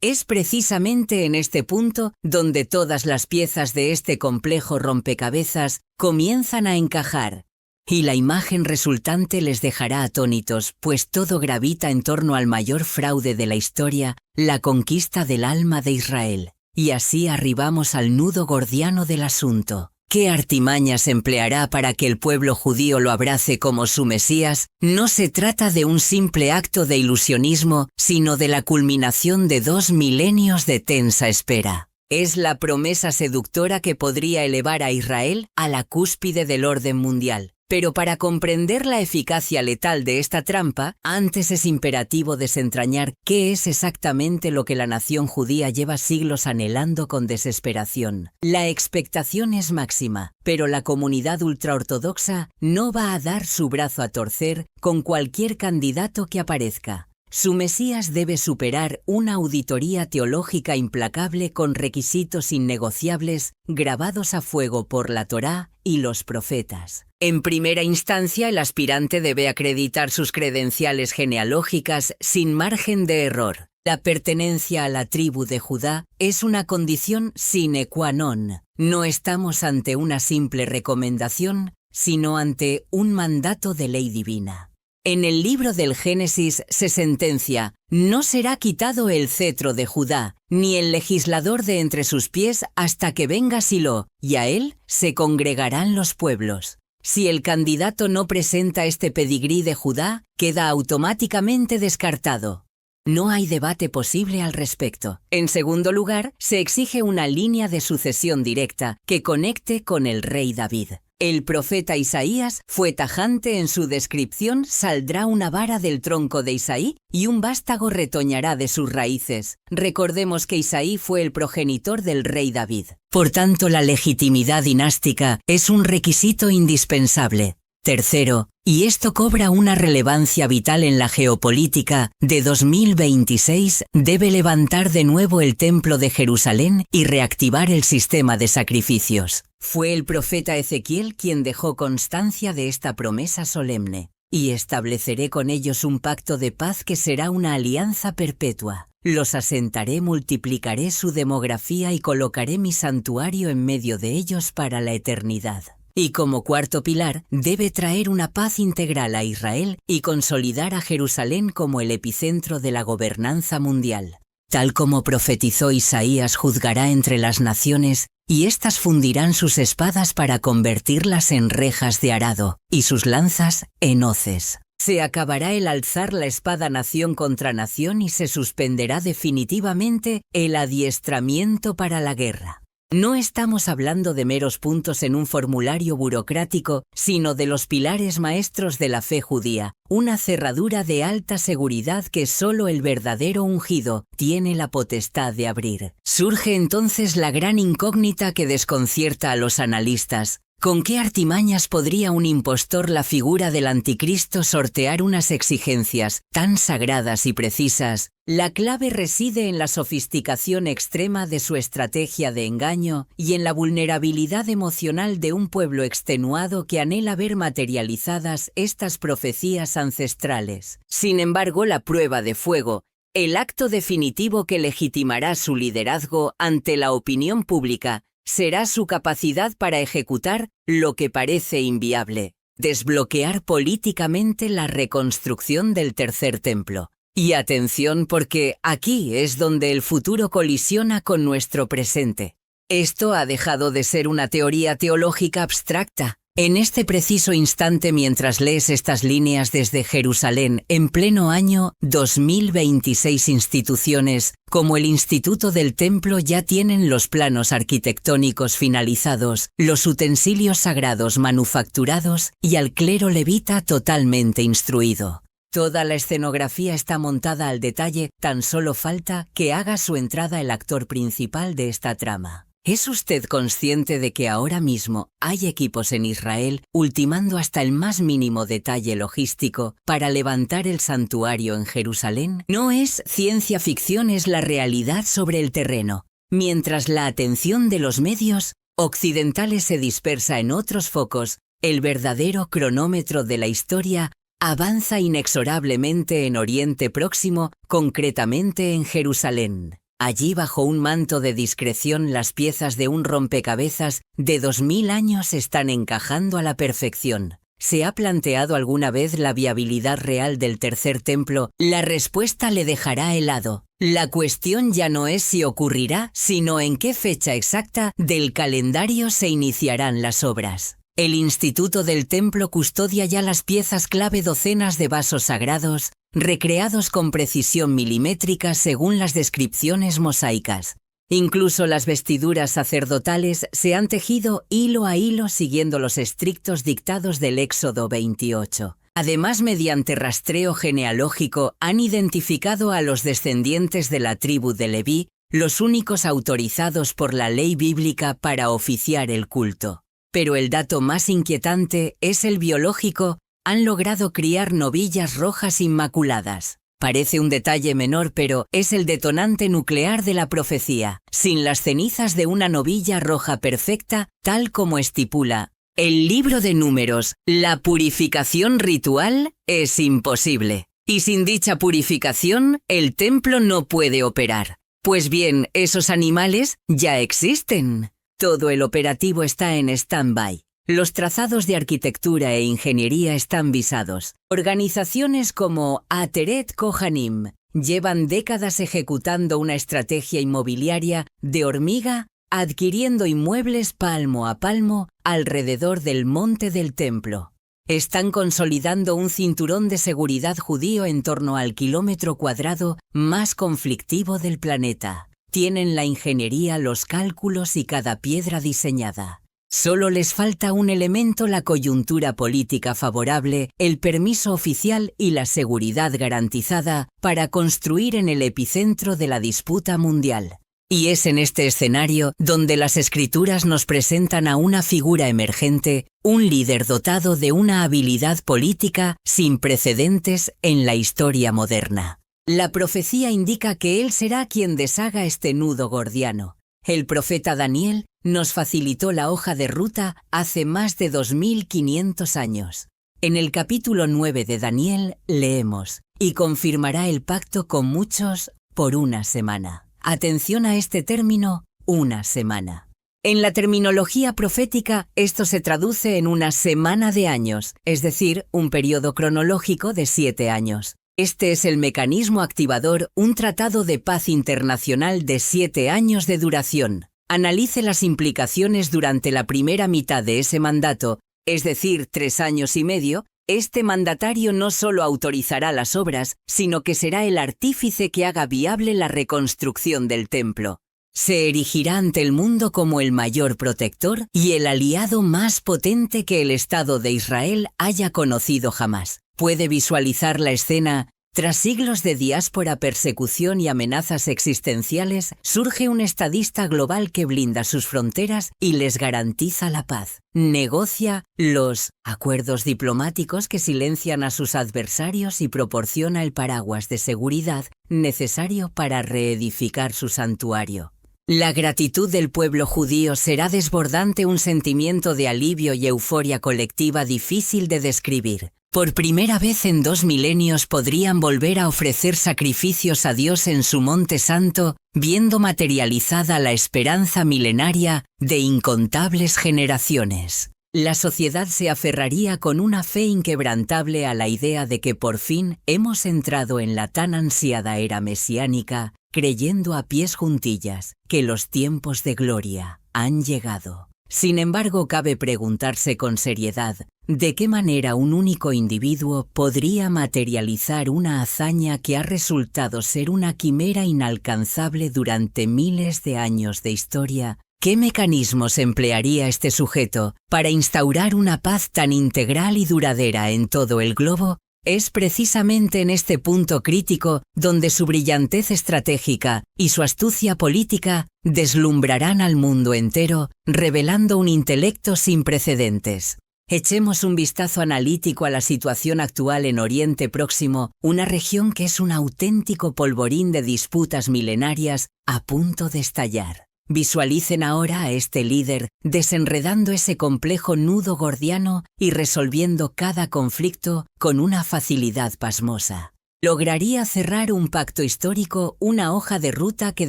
Es precisamente en este punto donde todas las piezas de este complejo rompecabezas comienzan a encajar. Y la imagen resultante les dejará atónitos, pues todo gravita en torno al mayor fraude de la historia, la conquista del alma de Israel. Y así arribamos al nudo gordiano del asunto. ¿Qué artimañas empleará para que el pueblo judío lo abrace como su Mesías? No se trata de un simple acto de ilusionismo, sino de la culminación de 2 milenios de tensa espera. Es la promesa seductora que podría elevar a Israel a la cúspide del orden mundial. Pero para comprender la eficacia letal de esta trampa, antes es imperativo desentrañar qué es exactamente lo que la nación judía lleva siglos anhelando con desesperación. La expectación es máxima, pero la comunidad ultraortodoxa no va a dar su brazo a torcer con cualquier candidato que aparezca. Su Mesías debe superar una auditoría teológica implacable con requisitos innegociables grabados a fuego por la Torá y los profetas. En primera instancia, el aspirante debe acreditar sus credenciales genealógicas sin margen de error. La pertenencia a la tribu de Judá es una condición sine qua non. No estamos ante una simple recomendación, sino ante un mandato de ley divina. En el libro del Génesis se sentencia: no será quitado el cetro de Judá, ni el legislador de entre sus pies hasta que venga Silo, y a él se congregarán los pueblos. Si el candidato no presenta este pedigrí de Judá, queda automáticamente descartado. No hay debate posible al respecto. En segundo lugar, se exige una línea de sucesión directa que conecte con el rey David. El profeta Isaías fue tajante en su descripción: saldrá una vara del tronco de Isaí y un vástago retoñará de sus raíces. Recordemos que Isaí fue el progenitor del rey David. Por tanto, la legitimidad dinástica es un requisito indispensable. Tercero, y esto cobra una relevancia vital en la geopolítica de 2026, debe levantar de nuevo el templo de Jerusalén y reactivar el sistema de sacrificios. Fue el profeta Ezequiel quien dejó constancia de esta promesa solemne. Y estableceré con ellos un pacto de paz que será una alianza perpetua. Los asentaré, multiplicaré su demografía y colocaré mi santuario en medio de ellos para la eternidad. Y como cuarto pilar, debe traer una paz integral a Israel y consolidar a Jerusalén como el epicentro de la gobernanza mundial. Tal como profetizó Isaías, juzgará entre las naciones, y éstas fundirán sus espadas para convertirlas en rejas de arado, y sus lanzas en hoces. Se acabará el alzar la espada nación contra nación y se suspenderá definitivamente el adiestramiento para la guerra. No estamos hablando de meros puntos en un formulario burocrático, sino de los pilares maestros de la fe judía, una cerradura de alta seguridad que solo el verdadero ungido tiene la potestad de abrir. Surge entonces la gran incógnita que desconcierta a los analistas. ¿Con qué artimañas podría un impostor, la figura del anticristo, sortear unas exigencias tan sagradas y precisas? La clave reside en la sofisticación extrema de su estrategia de engaño y en la vulnerabilidad emocional de un pueblo extenuado que anhela ver materializadas estas profecías ancestrales. Sin embargo, la prueba de fuego, el acto definitivo que legitimará su liderazgo ante la opinión pública, será su capacidad para ejecutar lo que parece inviable: desbloquear políticamente la reconstrucción del tercer templo. Y atención, porque aquí es donde el futuro colisiona con nuestro presente. Esto ha dejado de ser una teoría teológica abstracta. En este preciso instante, mientras lees estas líneas desde Jerusalén, en pleno año 2026, instituciones como el Instituto del Templo ya tienen los planos arquitectónicos finalizados, los utensilios sagrados manufacturados y al clero levita totalmente instruido. Toda la escenografía está montada al detalle, tan solo falta que haga su entrada el actor principal de esta trama. ¿Es usted consciente de que ahora mismo hay equipos en Israel ultimando hasta el más mínimo detalle logístico para levantar el santuario en Jerusalén? No es ciencia ficción, es la realidad sobre el terreno. Mientras la atención de los medios occidentales se dispersa en otros focos, el verdadero cronómetro de la historia avanza inexorablemente en Oriente Próximo, concretamente en Jerusalén. Allí, bajo un manto de discreción, las piezas de un rompecabezas de 2000 años están encajando a la perfección. ¿Se ha planteado alguna vez la viabilidad real del tercer templo? La respuesta le dejará helado. La cuestión ya no es si ocurrirá, sino en qué fecha exacta del calendario se iniciarán las obras. El Instituto del Templo custodia ya las piezas clave, docenas de vasos sagrados, recreados con precisión milimétrica según las descripciones mosaicas. Incluso las vestiduras sacerdotales se han tejido hilo a hilo siguiendo los estrictos dictados del Éxodo 28. Además, mediante rastreo genealógico, han identificado a los descendientes de la tribu de Leví, los únicos autorizados por la ley bíblica para oficiar el culto. Pero el dato más inquietante es el biológico: han logrado criar novillas rojas inmaculadas. Parece un detalle menor, pero es el detonante nuclear de la profecía. Sin las cenizas de una novilla roja perfecta, tal como estipula el libro de Números, la purificación ritual es imposible. Y sin dicha purificación, el templo no puede operar. Pues bien, esos animales ya existen. Todo el operativo está en stand-by. Los trazados de arquitectura e ingeniería están visados. Organizaciones como Ateret Kohanim llevan décadas ejecutando una estrategia inmobiliaria de hormiga, adquiriendo inmuebles palmo a palmo alrededor del monte del templo. Están consolidando un cinturón de seguridad judío en torno al kilómetro cuadrado más conflictivo del planeta. Tienen la ingeniería, los cálculos y cada piedra diseñada. Solo les falta un elemento: la coyuntura política favorable, el permiso oficial y la seguridad garantizada para construir en el epicentro de la disputa mundial. Y es en este escenario donde las escrituras nos presentan a una figura emergente, un líder dotado de una habilidad política sin precedentes en la historia moderna. La profecía indica que él será quien deshaga este nudo gordiano. El profeta Daniel nos facilitó la hoja de ruta hace más de 2500 años. En el capítulo 9 de Daniel leemos: y confirmará el pacto con muchos por una semana. Atención a este término, una semana. En la terminología profética, esto se traduce en una semana de años, es decir, un periodo cronológico de 7 años. Este es el mecanismo activador, un tratado de paz internacional de 7 años de duración. Analice las implicaciones durante la primera mitad de ese mandato, es decir, 3 años y medio. Este mandatario no solo autorizará las obras, sino que será el artífice que haga viable la reconstrucción del templo. Se erigirá ante el mundo como el mayor protector y el aliado más potente que el Estado de Israel haya conocido jamás. Puede visualizar la escena: tras siglos de diáspora, persecución y amenazas existenciales, surge un estadista global que blinda sus fronteras y les garantiza la paz. Negocia los acuerdos diplomáticos que silencian a sus adversarios y proporciona el paraguas de seguridad necesario para reedificar su santuario. La gratitud del pueblo judío será desbordante, un sentimiento de alivio y euforia colectiva difícil de describir. Por primera vez en 2 milenios podrían volver a ofrecer sacrificios a Dios en su monte santo, viendo materializada la esperanza milenaria de incontables generaciones. La sociedad se aferraría con una fe inquebrantable a la idea de que por fin hemos entrado en la tan ansiada era mesiánica, creyendo a pies juntillas que los tiempos de gloria han llegado. Sin embargo, cabe preguntarse con seriedad, ¿de qué manera un único individuo podría materializar una hazaña que ha resultado ser una quimera inalcanzable durante miles de años de historia? ¿Qué mecanismos emplearía este sujeto para instaurar una paz tan integral y duradera en todo el globo? Es precisamente en este punto crítico donde su brillantez estratégica y su astucia política deslumbrarán al mundo entero, revelando un intelecto sin precedentes. Echemos un vistazo analítico a la situación actual en Oriente Próximo, una región que es un auténtico polvorín de disputas milenarias a punto de estallar. Visualicen ahora a este líder desenredando ese complejo nudo gordiano y resolviendo cada conflicto con una facilidad pasmosa. Lograría cerrar un pacto histórico, una hoja de ruta que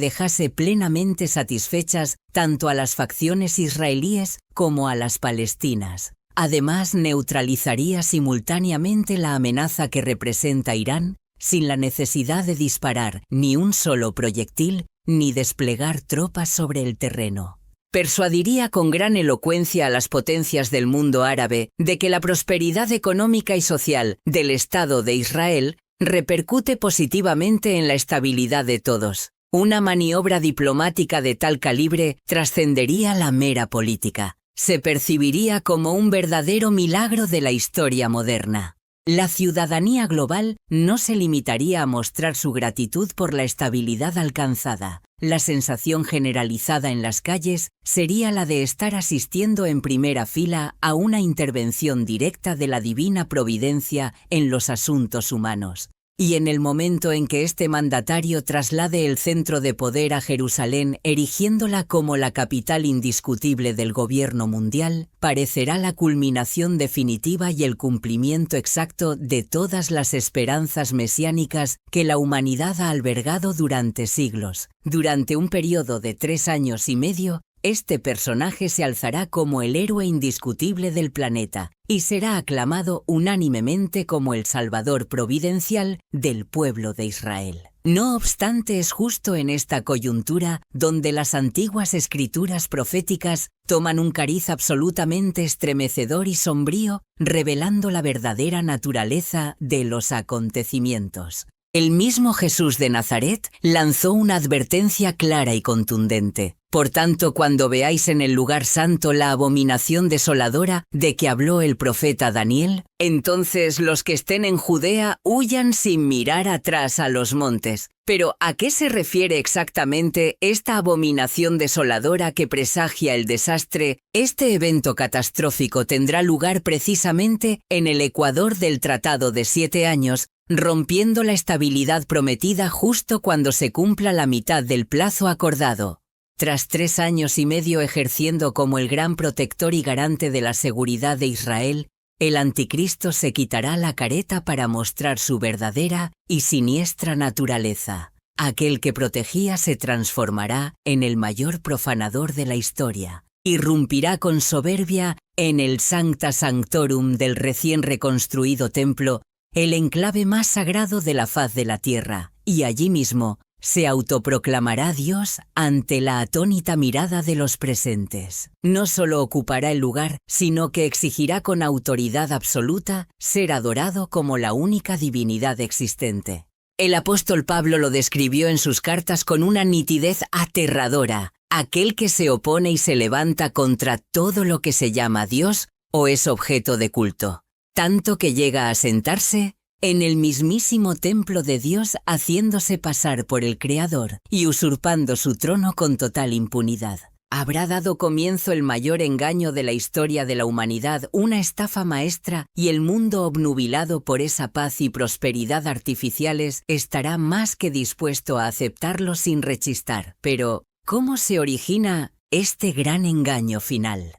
dejase plenamente satisfechas tanto a las facciones israelíes como a las palestinas. Además, neutralizaría simultáneamente la amenaza que representa Irán sin la necesidad de disparar ni un solo proyectil ni desplegar tropas sobre el terreno. Persuadiría con gran elocuencia a las potencias del mundo árabe de que la prosperidad económica y social del Estado de Israel repercute positivamente en la estabilidad de todos. Una maniobra diplomática de tal calibre trascendería la mera política. Se percibiría como un verdadero milagro de la historia moderna. La ciudadanía global no se limitaría a mostrar su gratitud por la estabilidad alcanzada. La sensación generalizada en las calles sería la de estar asistiendo en primera fila a una intervención directa de la divina providencia en los asuntos humanos. Y en el momento en que este mandatario traslade el centro de poder a Jerusalén, erigiéndola como la capital indiscutible del gobierno mundial, parecerá la culminación definitiva y el cumplimiento exacto de todas las esperanzas mesiánicas que la humanidad ha albergado durante siglos. Durante un periodo de 3 años y medio, este personaje se alzará como el héroe indiscutible del planeta y será aclamado unánimemente como el Salvador providencial del pueblo de Israel. No obstante, es justo en esta coyuntura donde las antiguas escrituras proféticas toman un cariz absolutamente estremecedor y sombrío, revelando la verdadera naturaleza de los acontecimientos. El mismo Jesús de Nazaret lanzó una advertencia clara y contundente. Por tanto, cuando veáis en el lugar santo la abominación desoladora de que habló el profeta Daniel, entonces los que estén en Judea huyan sin mirar atrás a los montes. Pero, ¿a qué se refiere exactamente esta abominación desoladora que presagia el desastre? Este evento catastrófico tendrá lugar precisamente en el ecuador del Tratado de 7 años, rompiendo la estabilidad prometida justo cuando se cumpla la mitad del plazo acordado. Tras 3 años y medio ejerciendo como el gran protector y garante de la seguridad de Israel, el anticristo se quitará la careta para mostrar su verdadera y siniestra naturaleza. Aquel que protegía se transformará en el mayor profanador de la historia. Irrumpirá con soberbia en el Sancta Sanctorum del recién reconstruido templo, el enclave más sagrado de la faz de la tierra, y allí mismo se autoproclamará Dios ante la atónita mirada de los presentes. No solo ocupará el lugar, sino que exigirá con autoridad absoluta ser adorado como la única divinidad existente. El apóstol Pablo lo describió en sus cartas con una nitidez aterradora: aquel que se opone y se levanta contra todo lo que se llama Dios o es objeto de culto, tanto que llega a sentarse en el mismísimo templo de Dios, haciéndose pasar por el Creador y usurpando su trono con total impunidad. Habrá dado comienzo el mayor engaño de la historia de la humanidad, una estafa maestra, y el mundo obnubilado por esa paz y prosperidad artificiales estará más que dispuesto a aceptarlo sin rechistar. Pero, ¿cómo se origina este gran engaño final?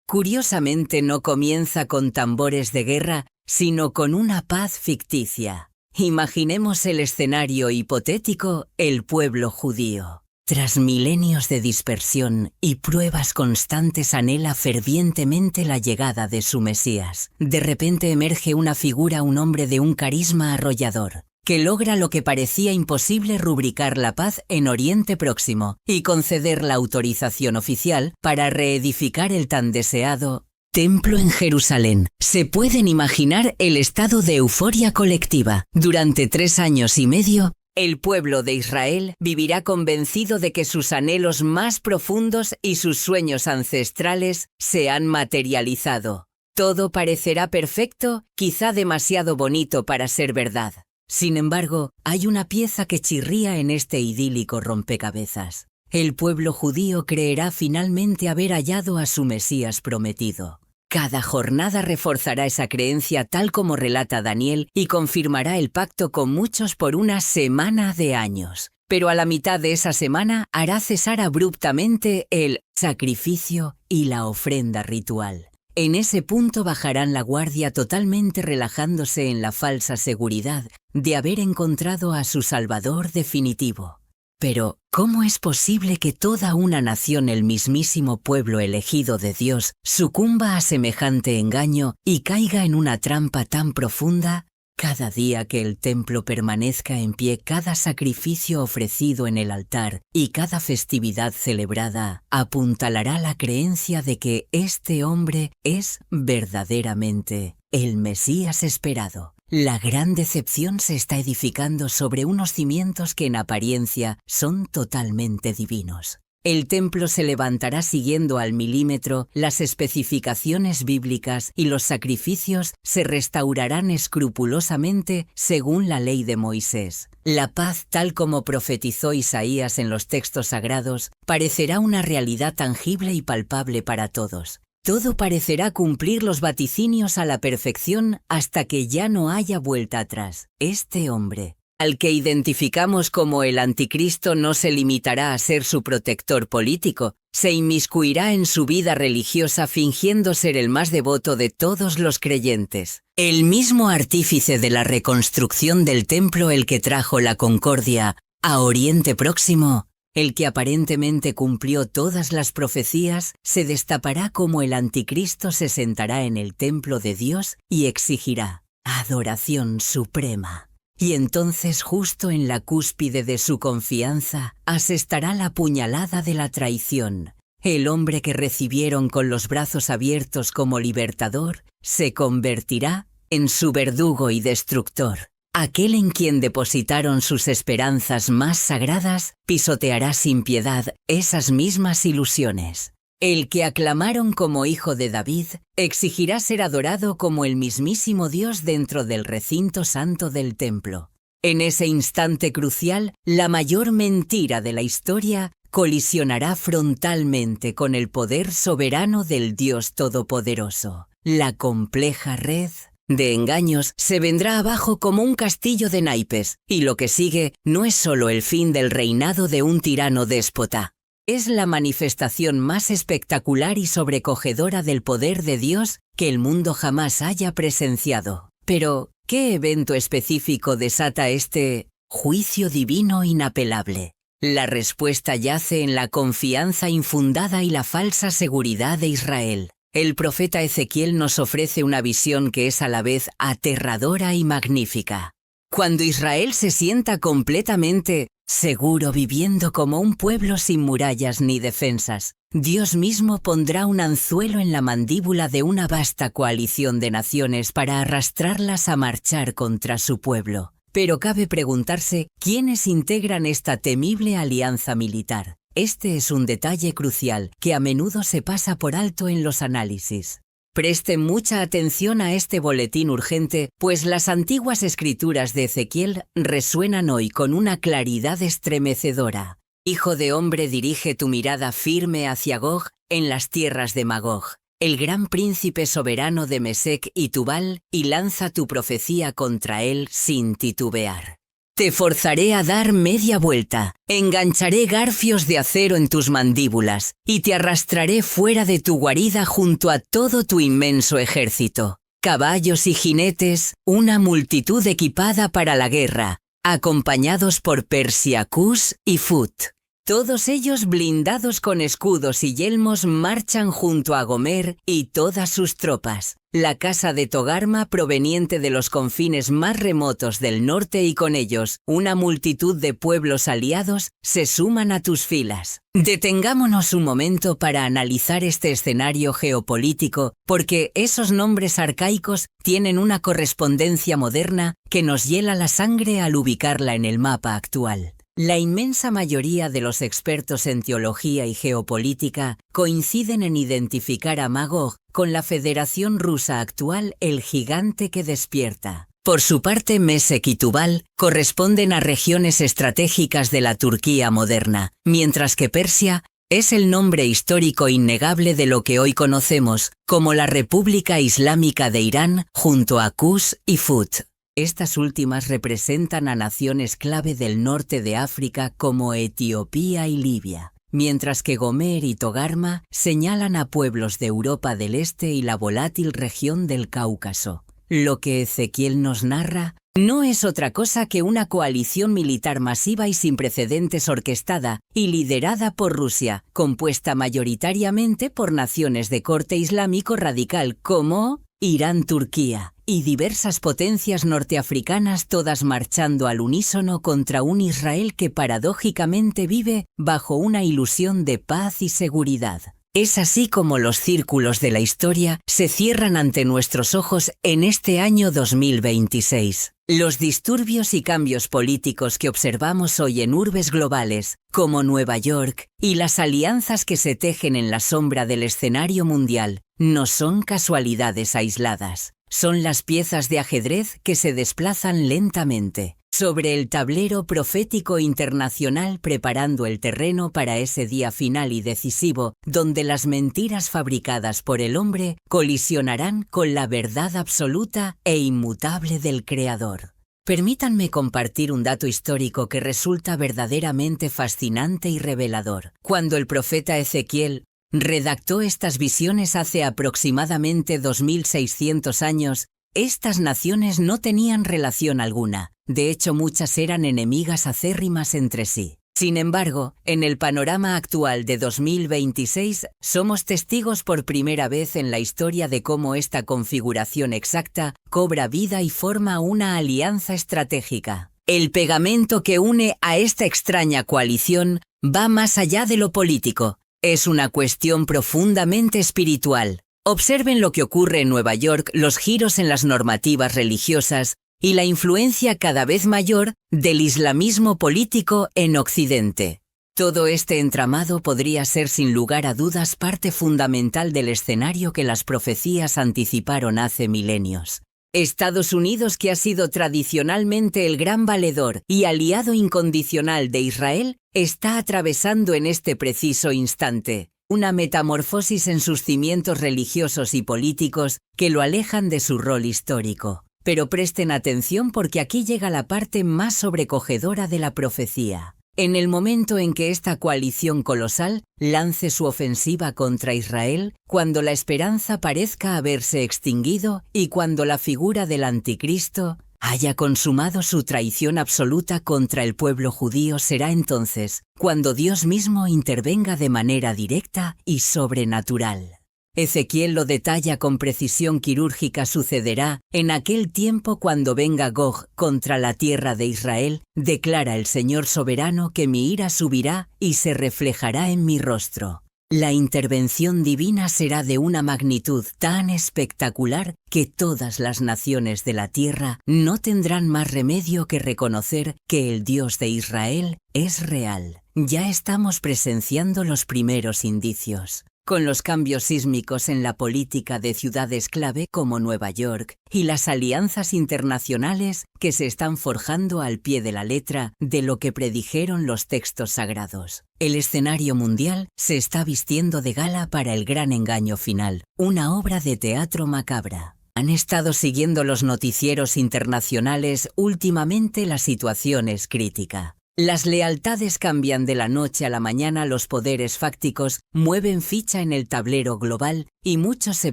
Curiosamente, no comienza con tambores de guerra, sino con una paz ficticia. Imaginemos el escenario hipotético: el pueblo judío. Tras milenios de dispersión y pruebas constantes, anhela fervientemente la llegada de su Mesías. De repente emerge una figura, un hombre de un carisma arrollador, que logra lo que parecía imposible: rubricar la paz en Oriente Próximo y conceder la autorización oficial para reedificar el tan deseado templo en Jerusalén. Se pueden imaginar el estado de euforia colectiva. Durante 3 años y medio, el pueblo de Israel vivirá convencido de que sus anhelos más profundos y sus sueños ancestrales se han materializado. Todo parecerá perfecto, quizá demasiado bonito para ser verdad. Sin embargo, hay una pieza que chirría en este idílico rompecabezas. El pueblo judío creerá finalmente haber hallado a su Mesías prometido. Cada jornada reforzará esa creencia, tal como relata Daniel, y confirmará el pacto con muchos por una semana de años. Pero a la mitad de esa semana hará cesar abruptamente el sacrificio y la ofrenda ritual. En ese punto bajarán la guardia, totalmente relajándose en la falsa seguridad de haber encontrado a su Salvador definitivo. Pero, ¿cómo es posible que toda una nación, el mismísimo pueblo elegido de Dios, sucumba a semejante engaño y caiga en una trampa tan profunda? Cada día que el templo permanezca en pie, cada sacrificio ofrecido en el altar y cada festividad celebrada apuntalará la creencia de que este hombre es verdaderamente el Mesías esperado. La gran decepción se está edificando sobre unos cimientos que en apariencia son totalmente divinos. El templo se levantará siguiendo al milímetro las especificaciones bíblicas y los sacrificios se restaurarán escrupulosamente según la ley de Moisés. La paz, tal como profetizó Isaías en los textos sagrados, parecerá una realidad tangible y palpable para todos. Todo parecerá cumplir los vaticinios a la perfección hasta que ya no haya vuelta atrás. Este hombre, al que identificamos como el anticristo, no se limitará a ser su protector político, se inmiscuirá en su vida religiosa fingiendo ser el más devoto de todos los creyentes. El mismo artífice de la reconstrucción del templo, el que trajo la concordia a Oriente Próximo, el que aparentemente cumplió todas las profecías, se destapará como el anticristo, se sentará en el templo de Dios y exigirá adoración suprema. Y entonces, justo en la cúspide de su confianza, asestará la puñalada de la traición. El hombre que recibieron con los brazos abiertos como libertador, se convertirá en su verdugo y destructor. Aquel en quien depositaron sus esperanzas más sagradas, pisoteará sin piedad esas mismas ilusiones. El que aclamaron como hijo de David, exigirá ser adorado como el mismísimo Dios dentro del recinto santo del templo. En ese instante crucial, la mayor mentira de la historia colisionará frontalmente con el poder soberano del Dios Todopoderoso. La compleja red de engaños se vendrá abajo como un castillo de naipes, y lo que sigue no es solo el fin del reinado de un tirano déspota. Es la manifestación más espectacular y sobrecogedora del poder de Dios que el mundo jamás haya presenciado. Pero, ¿qué evento específico desata este juicio divino inapelable? La respuesta yace en la confianza infundada y la falsa seguridad de Israel. El profeta Ezequiel nos ofrece una visión que es a la vez aterradora y magnífica. Cuando Israel se sienta completamente seguro viviendo como un pueblo sin murallas ni defensas, Dios mismo pondrá un anzuelo en la mandíbula de una vasta coalición de naciones para arrastrarlas a marchar contra su pueblo. Pero cabe preguntarse, ¿quiénes integran esta temible alianza militar? Este es un detalle crucial que a menudo se pasa por alto en los análisis. Presten mucha atención a este boletín urgente, pues las antiguas escrituras de Ezequiel resuenan hoy con una claridad estremecedora. Hijo de hombre, dirige tu mirada firme hacia Gog en las tierras de Magog, el gran príncipe soberano de Mesec y Tubal, y lanza tu profecía contra él sin titubear. Te forzaré a dar media vuelta, engancharé garfios de acero en tus mandíbulas y te arrastraré fuera de tu guarida junto a todo tu inmenso ejército. Caballos y jinetes, una multitud equipada para la guerra, acompañados por Persia, Cus y Fut. Todos ellos blindados con escudos y yelmos marchan junto a Gomer y todas sus tropas. La casa de Togarma proveniente de los confines más remotos del norte y con ellos una multitud de pueblos aliados se suman a tus filas. Detengámonos un momento para analizar este escenario geopolítico, porque esos nombres arcaicos tienen una correspondencia moderna que nos hiela la sangre al ubicarla en el mapa actual. La inmensa mayoría de los expertos en teología y geopolítica coinciden en identificar a Magog con la Federación Rusa actual, el gigante que despierta. Por su parte, Mesec y Tubal corresponden a regiones estratégicas de la Turquía moderna, mientras que Persia es el nombre histórico innegable de lo que hoy conocemos como la República Islámica de Irán junto a Cus y Fut. Estas últimas representan a naciones clave del norte de África como Etiopía y Libia, mientras que Gomer y Togarma señalan a pueblos de Europa del Este y la volátil región del Cáucaso. Lo que Ezequiel nos narra no es otra cosa que una coalición militar masiva y sin precedentes orquestada y liderada por Rusia, compuesta mayoritariamente por naciones de corte islámico radical como Irán, Turquía y diversas potencias norteafricanas, todas marchando al unísono contra un Israel que paradójicamente vive bajo una ilusión de paz y seguridad. Es así como los círculos de la historia se cierran ante nuestros ojos en este año 2026. Los disturbios y cambios políticos que observamos hoy en urbes globales, como Nueva York, y las alianzas que se tejen en la sombra del escenario mundial, no son casualidades aisladas. Son las piezas de ajedrez que se desplazan lentamente sobre el tablero profético internacional, preparando el terreno para ese día final y decisivo, donde las mentiras fabricadas por el hombre colisionarán con la verdad absoluta e inmutable del Creador. Permítanme compartir un dato histórico que resulta verdaderamente fascinante y revelador. Cuando el profeta Ezequiel redactó estas visiones hace aproximadamente 2600 años, estas naciones no tenían relación alguna. De hecho, muchas eran enemigas acérrimas entre sí. Sin embargo, en el panorama actual de 2026, somos testigos por primera vez en la historia de cómo esta configuración exacta cobra vida y forma una alianza estratégica. El pegamento que une a esta extraña coalición va más allá de lo político. Es una cuestión profundamente espiritual. Observen lo que ocurre en Nueva York, los giros en las normativas religiosas y la influencia cada vez mayor del islamismo político en Occidente. Todo este entramado podría ser sin lugar a dudas parte fundamental del escenario que las profecías anticiparon hace milenios. Estados Unidos, que ha sido tradicionalmente el gran valedor y aliado incondicional de Israel, está atravesando en este preciso instante una metamorfosis en sus cimientos religiosos y políticos que lo alejan de su rol histórico. Pero presten atención porque aquí llega la parte más sobrecogedora de la profecía. En el momento en que esta coalición colosal lance su ofensiva contra Israel, cuando la esperanza parezca haberse extinguido y cuando la figura del anticristo haya consumado su traición absoluta contra el pueblo judío, será entonces cuando Dios mismo intervenga de manera directa y sobrenatural. Ezequiel lo detalla con precisión quirúrgica. Sucederá en aquel tiempo cuando venga Gog contra la tierra de Israel, declara el Señor soberano, que mi ira subirá y se reflejará en mi rostro. La intervención divina será de una magnitud tan espectacular que todas las naciones de la tierra no tendrán más remedio que reconocer que el Dios de Israel es real. Ya estamos presenciando los primeros indicios. Con los cambios sísmicos en la política de ciudades clave como Nueva York y las alianzas internacionales que se están forjando al pie de la letra de lo que predijeron los textos sagrados, el escenario mundial se está vistiendo de gala para el gran engaño final, una obra de teatro macabra. ¿Han estado siguiendo los noticieros internacionales? Últimamente la situación es crítica. Las lealtades cambian de la noche a la mañana, los poderes fácticos mueven ficha en el tablero global y muchos se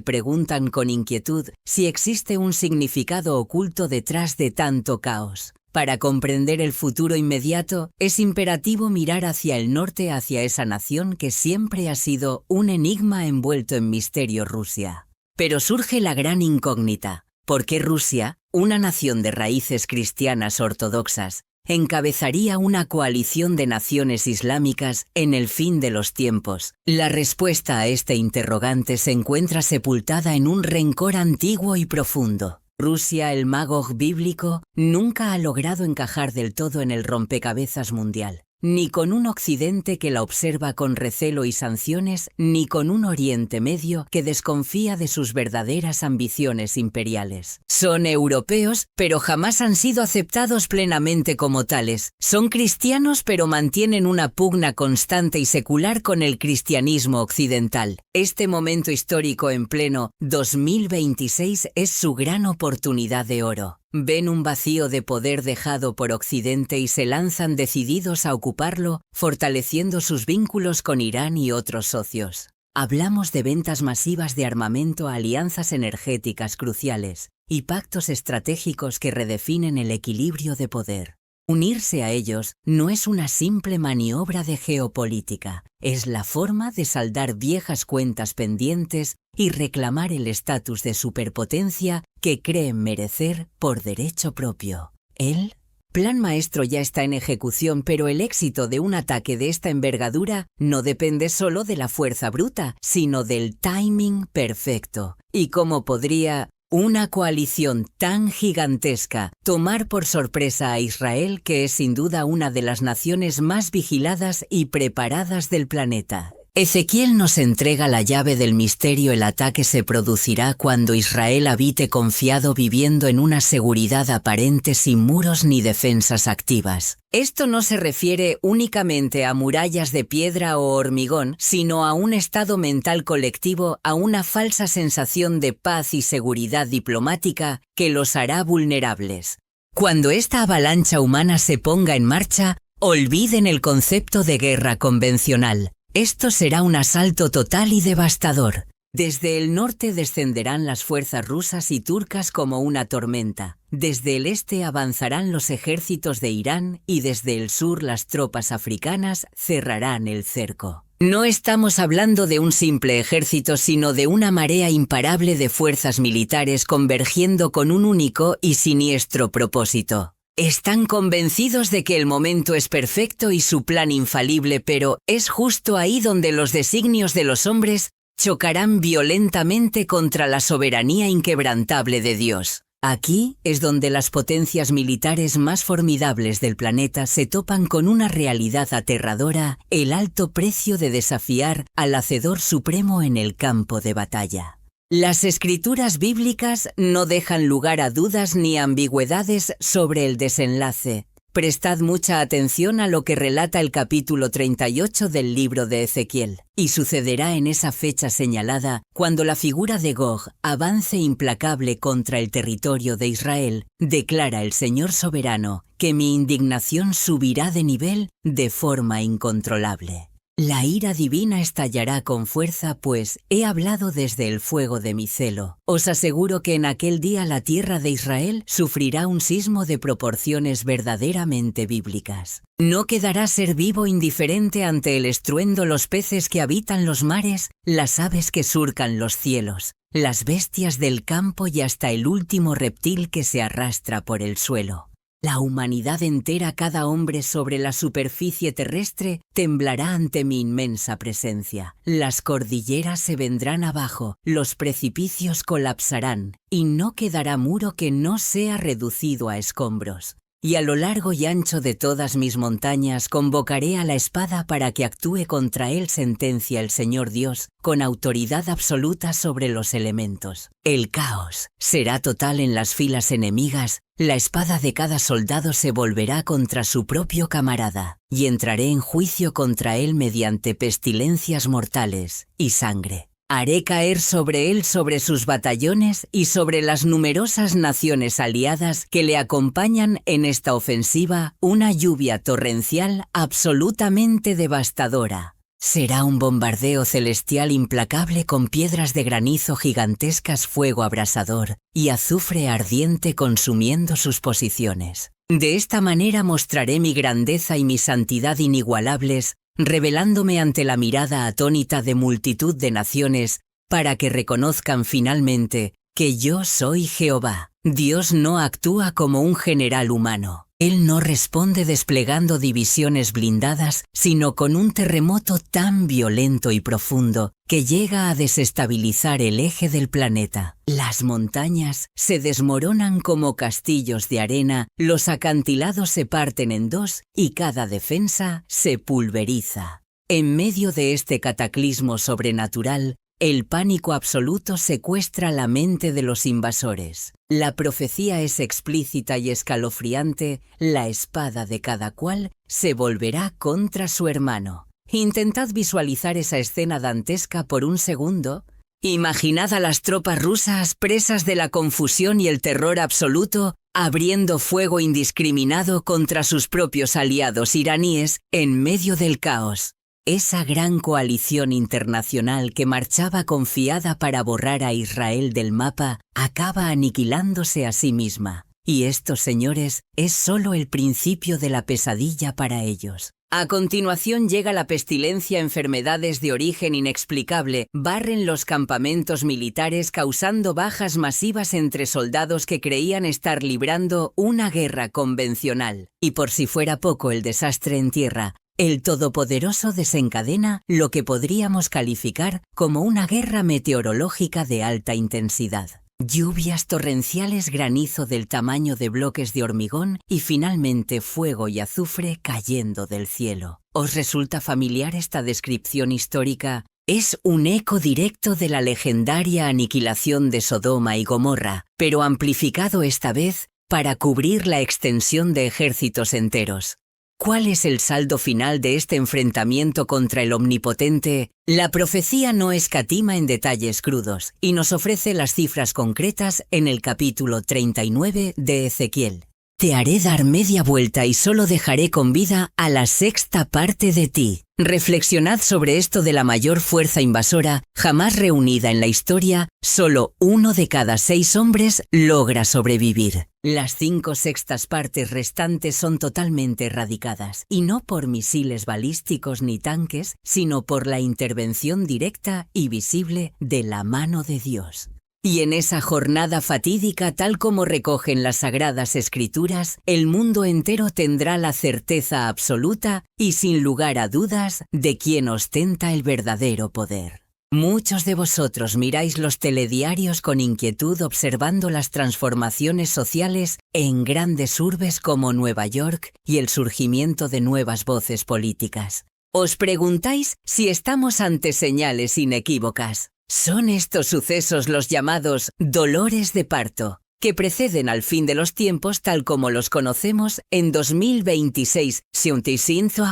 preguntan con inquietud si existe un significado oculto detrás de tanto caos. Para comprender el futuro inmediato, es imperativo mirar hacia el norte, hacia esa nación que siempre ha sido un enigma envuelto en misterio: Rusia. Pero surge la gran incógnita: ¿por qué Rusia, una nación de raíces cristianas ortodoxas, encabezaría una coalición de naciones islámicas en el fin de los tiempos? La respuesta a este interrogante se encuentra sepultada en un rencor antiguo y profundo. Rusia, el Magog bíblico, nunca ha logrado encajar del todo en el rompecabezas mundial, ni con un Occidente que la observa con recelo y sanciones, ni con un Oriente Medio que desconfía de sus verdaderas ambiciones imperiales. Son europeos, pero jamás han sido aceptados plenamente como tales. Son cristianos, pero mantienen una pugna constante y secular con el cristianismo occidental. Este momento histórico en pleno 2026 es su gran oportunidad de oro. Ven un vacío de poder dejado por Occidente y se lanzan decididos a ocuparlo, fortaleciendo sus vínculos con Irán y otros socios. Hablamos de ventas masivas de armamento, alianzas energéticas cruciales y pactos estratégicos que redefinen el equilibrio de poder. Unirse a ellos no es una simple maniobra de geopolítica, es la forma de saldar viejas cuentas pendientes y reclamar el estatus de superpotencia que creen merecer por derecho propio. Él Plan maestro ya está en ejecución, pero el éxito de un ataque de esta envergadura no depende solo de la fuerza bruta, sino del timing perfecto. ¿Y cómo podría una coalición tan gigantesca tomar por sorpresa a Israel, que es sin duda una de las naciones más vigiladas y preparadas del planeta? Ezequiel nos entrega la llave del misterio. El ataque se producirá cuando Israel habite confiado, viviendo en una seguridad aparente sin muros ni defensas activas. Esto no se refiere únicamente a murallas de piedra o hormigón, sino a un estado mental colectivo, a una falsa sensación de paz y seguridad diplomática que los hará vulnerables. Cuando esta avalancha humana se ponga en marcha, olviden el concepto de guerra convencional. Esto será un asalto total y devastador. Desde el norte descenderán las fuerzas rusas y turcas como una tormenta. Desde el este avanzarán los ejércitos de Irán y desde el sur las tropas africanas cerrarán el cerco. No estamos hablando de un simple ejército, sino de una marea imparable de fuerzas militares convergiendo con un único y siniestro propósito. Están convencidos de que el momento es perfecto y su plan infalible, pero es justo ahí donde los designios de los hombres chocarán violentamente contra la soberanía inquebrantable de Dios. Aquí es donde las potencias militares más formidables del planeta se topan con una realidad aterradora: el alto precio de desafiar al Hacedor Supremo en el campo de batalla. Las escrituras bíblicas no dejan lugar a dudas ni ambigüedades sobre el desenlace. Prestad mucha atención a lo que relata el capítulo 38 del libro de Ezequiel. Y sucederá en esa fecha señalada, cuando la figura de Gog avance implacable contra el territorio de Israel, declara el Señor soberano, que mi indignación subirá de nivel de forma incontrolable. La ira divina estallará con fuerza, pues he hablado desde el fuego de mi celo. Os aseguro que en aquel día la tierra de Israel sufrirá un sismo de proporciones verdaderamente bíblicas. No quedará ser vivo indiferente ante el estruendo: los peces que habitan los mares, las aves que surcan los cielos, las bestias del campo y hasta el último reptil que se arrastra por el suelo. La humanidad entera, cada hombre sobre la superficie terrestre, temblará ante mi inmensa presencia. Las cordilleras se vendrán abajo, los precipicios colapsarán, y no quedará muro que no sea reducido a escombros. Y a lo largo y ancho de todas mis montañas convocaré a la espada para que actúe contra él, sentencia el Señor Dios, con autoridad absoluta sobre los elementos. El caos será total en las filas enemigas, la espada de cada soldado se volverá contra su propio camarada, y entraré en juicio contra él mediante pestilencias mortales y sangre. Haré caer sobre él, sobre sus batallones y sobre las numerosas naciones aliadas que le acompañan en esta ofensiva, una lluvia torrencial absolutamente devastadora. Será un bombardeo celestial implacable con piedras de granizo gigantescas, fuego abrasador y azufre ardiente consumiendo sus posiciones. De esta manera mostraré mi grandeza y mi santidad inigualables, revelándome ante la mirada atónita de multitud de naciones, para que reconozcan finalmente que yo soy Jehová. Dios no actúa como un general humano. Él no responde desplegando divisiones blindadas, sino con un terremoto tan violento y profundo que llega a desestabilizar el eje del planeta. Las montañas se desmoronan como castillos de arena, los acantilados se parten en dos y cada defensa se pulveriza. En medio de este cataclismo sobrenatural, el pánico absoluto secuestra la mente de los invasores. La profecía es explícita y escalofriante: la espada de cada cual se volverá contra su hermano. Intentad visualizar esa escena dantesca por un segundo. Imaginad a las tropas rusas, presas de la confusión y el terror absoluto, abriendo fuego indiscriminado contra sus propios aliados iraníes en medio del caos. Esa gran coalición internacional que marchaba confiada para borrar a Israel del mapa acaba aniquilándose a sí misma. Y esto, señores, es solo el principio de la pesadilla para ellos. A continuación llega la pestilencia, enfermedades de origen inexplicable, barren los campamentos militares causando bajas masivas entre soldados que creían estar librando una guerra convencional. Y por si fuera poco el desastre en tierra, el Todopoderoso desencadena lo que podríamos calificar como una guerra meteorológica de alta intensidad. Lluvias torrenciales, granizo del tamaño de bloques de hormigón y finalmente fuego y azufre cayendo del cielo. ¿Os resulta familiar esta descripción histórica? Es un eco directo de la legendaria aniquilación de Sodoma y Gomorra, pero amplificado esta vez para cubrir la extensión de ejércitos enteros. ¿Cuál es el saldo final de este enfrentamiento contra el Omnipotente? La profecía no escatima en detalles crudos y nos ofrece las cifras concretas en el capítulo 39 de Ezequiel. Te haré dar media vuelta y solo dejaré con vida a la sexta parte de ti. Reflexionad sobre esto de la mayor fuerza invasora jamás reunida en la historia, solo 1 de cada 6 hombres logra sobrevivir. Las 5/6 partes restantes son totalmente erradicadas, y no por misiles balísticos ni tanques, sino por la intervención directa y visible de la mano de Dios. Y en esa jornada fatídica, tal como recogen las Sagradas Escrituras, el mundo entero tendrá la certeza absoluta y sin lugar a dudas de quién ostenta el verdadero poder. Muchos de vosotros miráis los telediarios con inquietud observando las transformaciones sociales en grandes urbes como Nueva York y el surgimiento de nuevas voces políticas. Os preguntáis si estamos ante señales inequívocas. Son estos sucesos los llamados dolores de parto, que preceden al fin de los tiempos tal como los conocemos en 2026.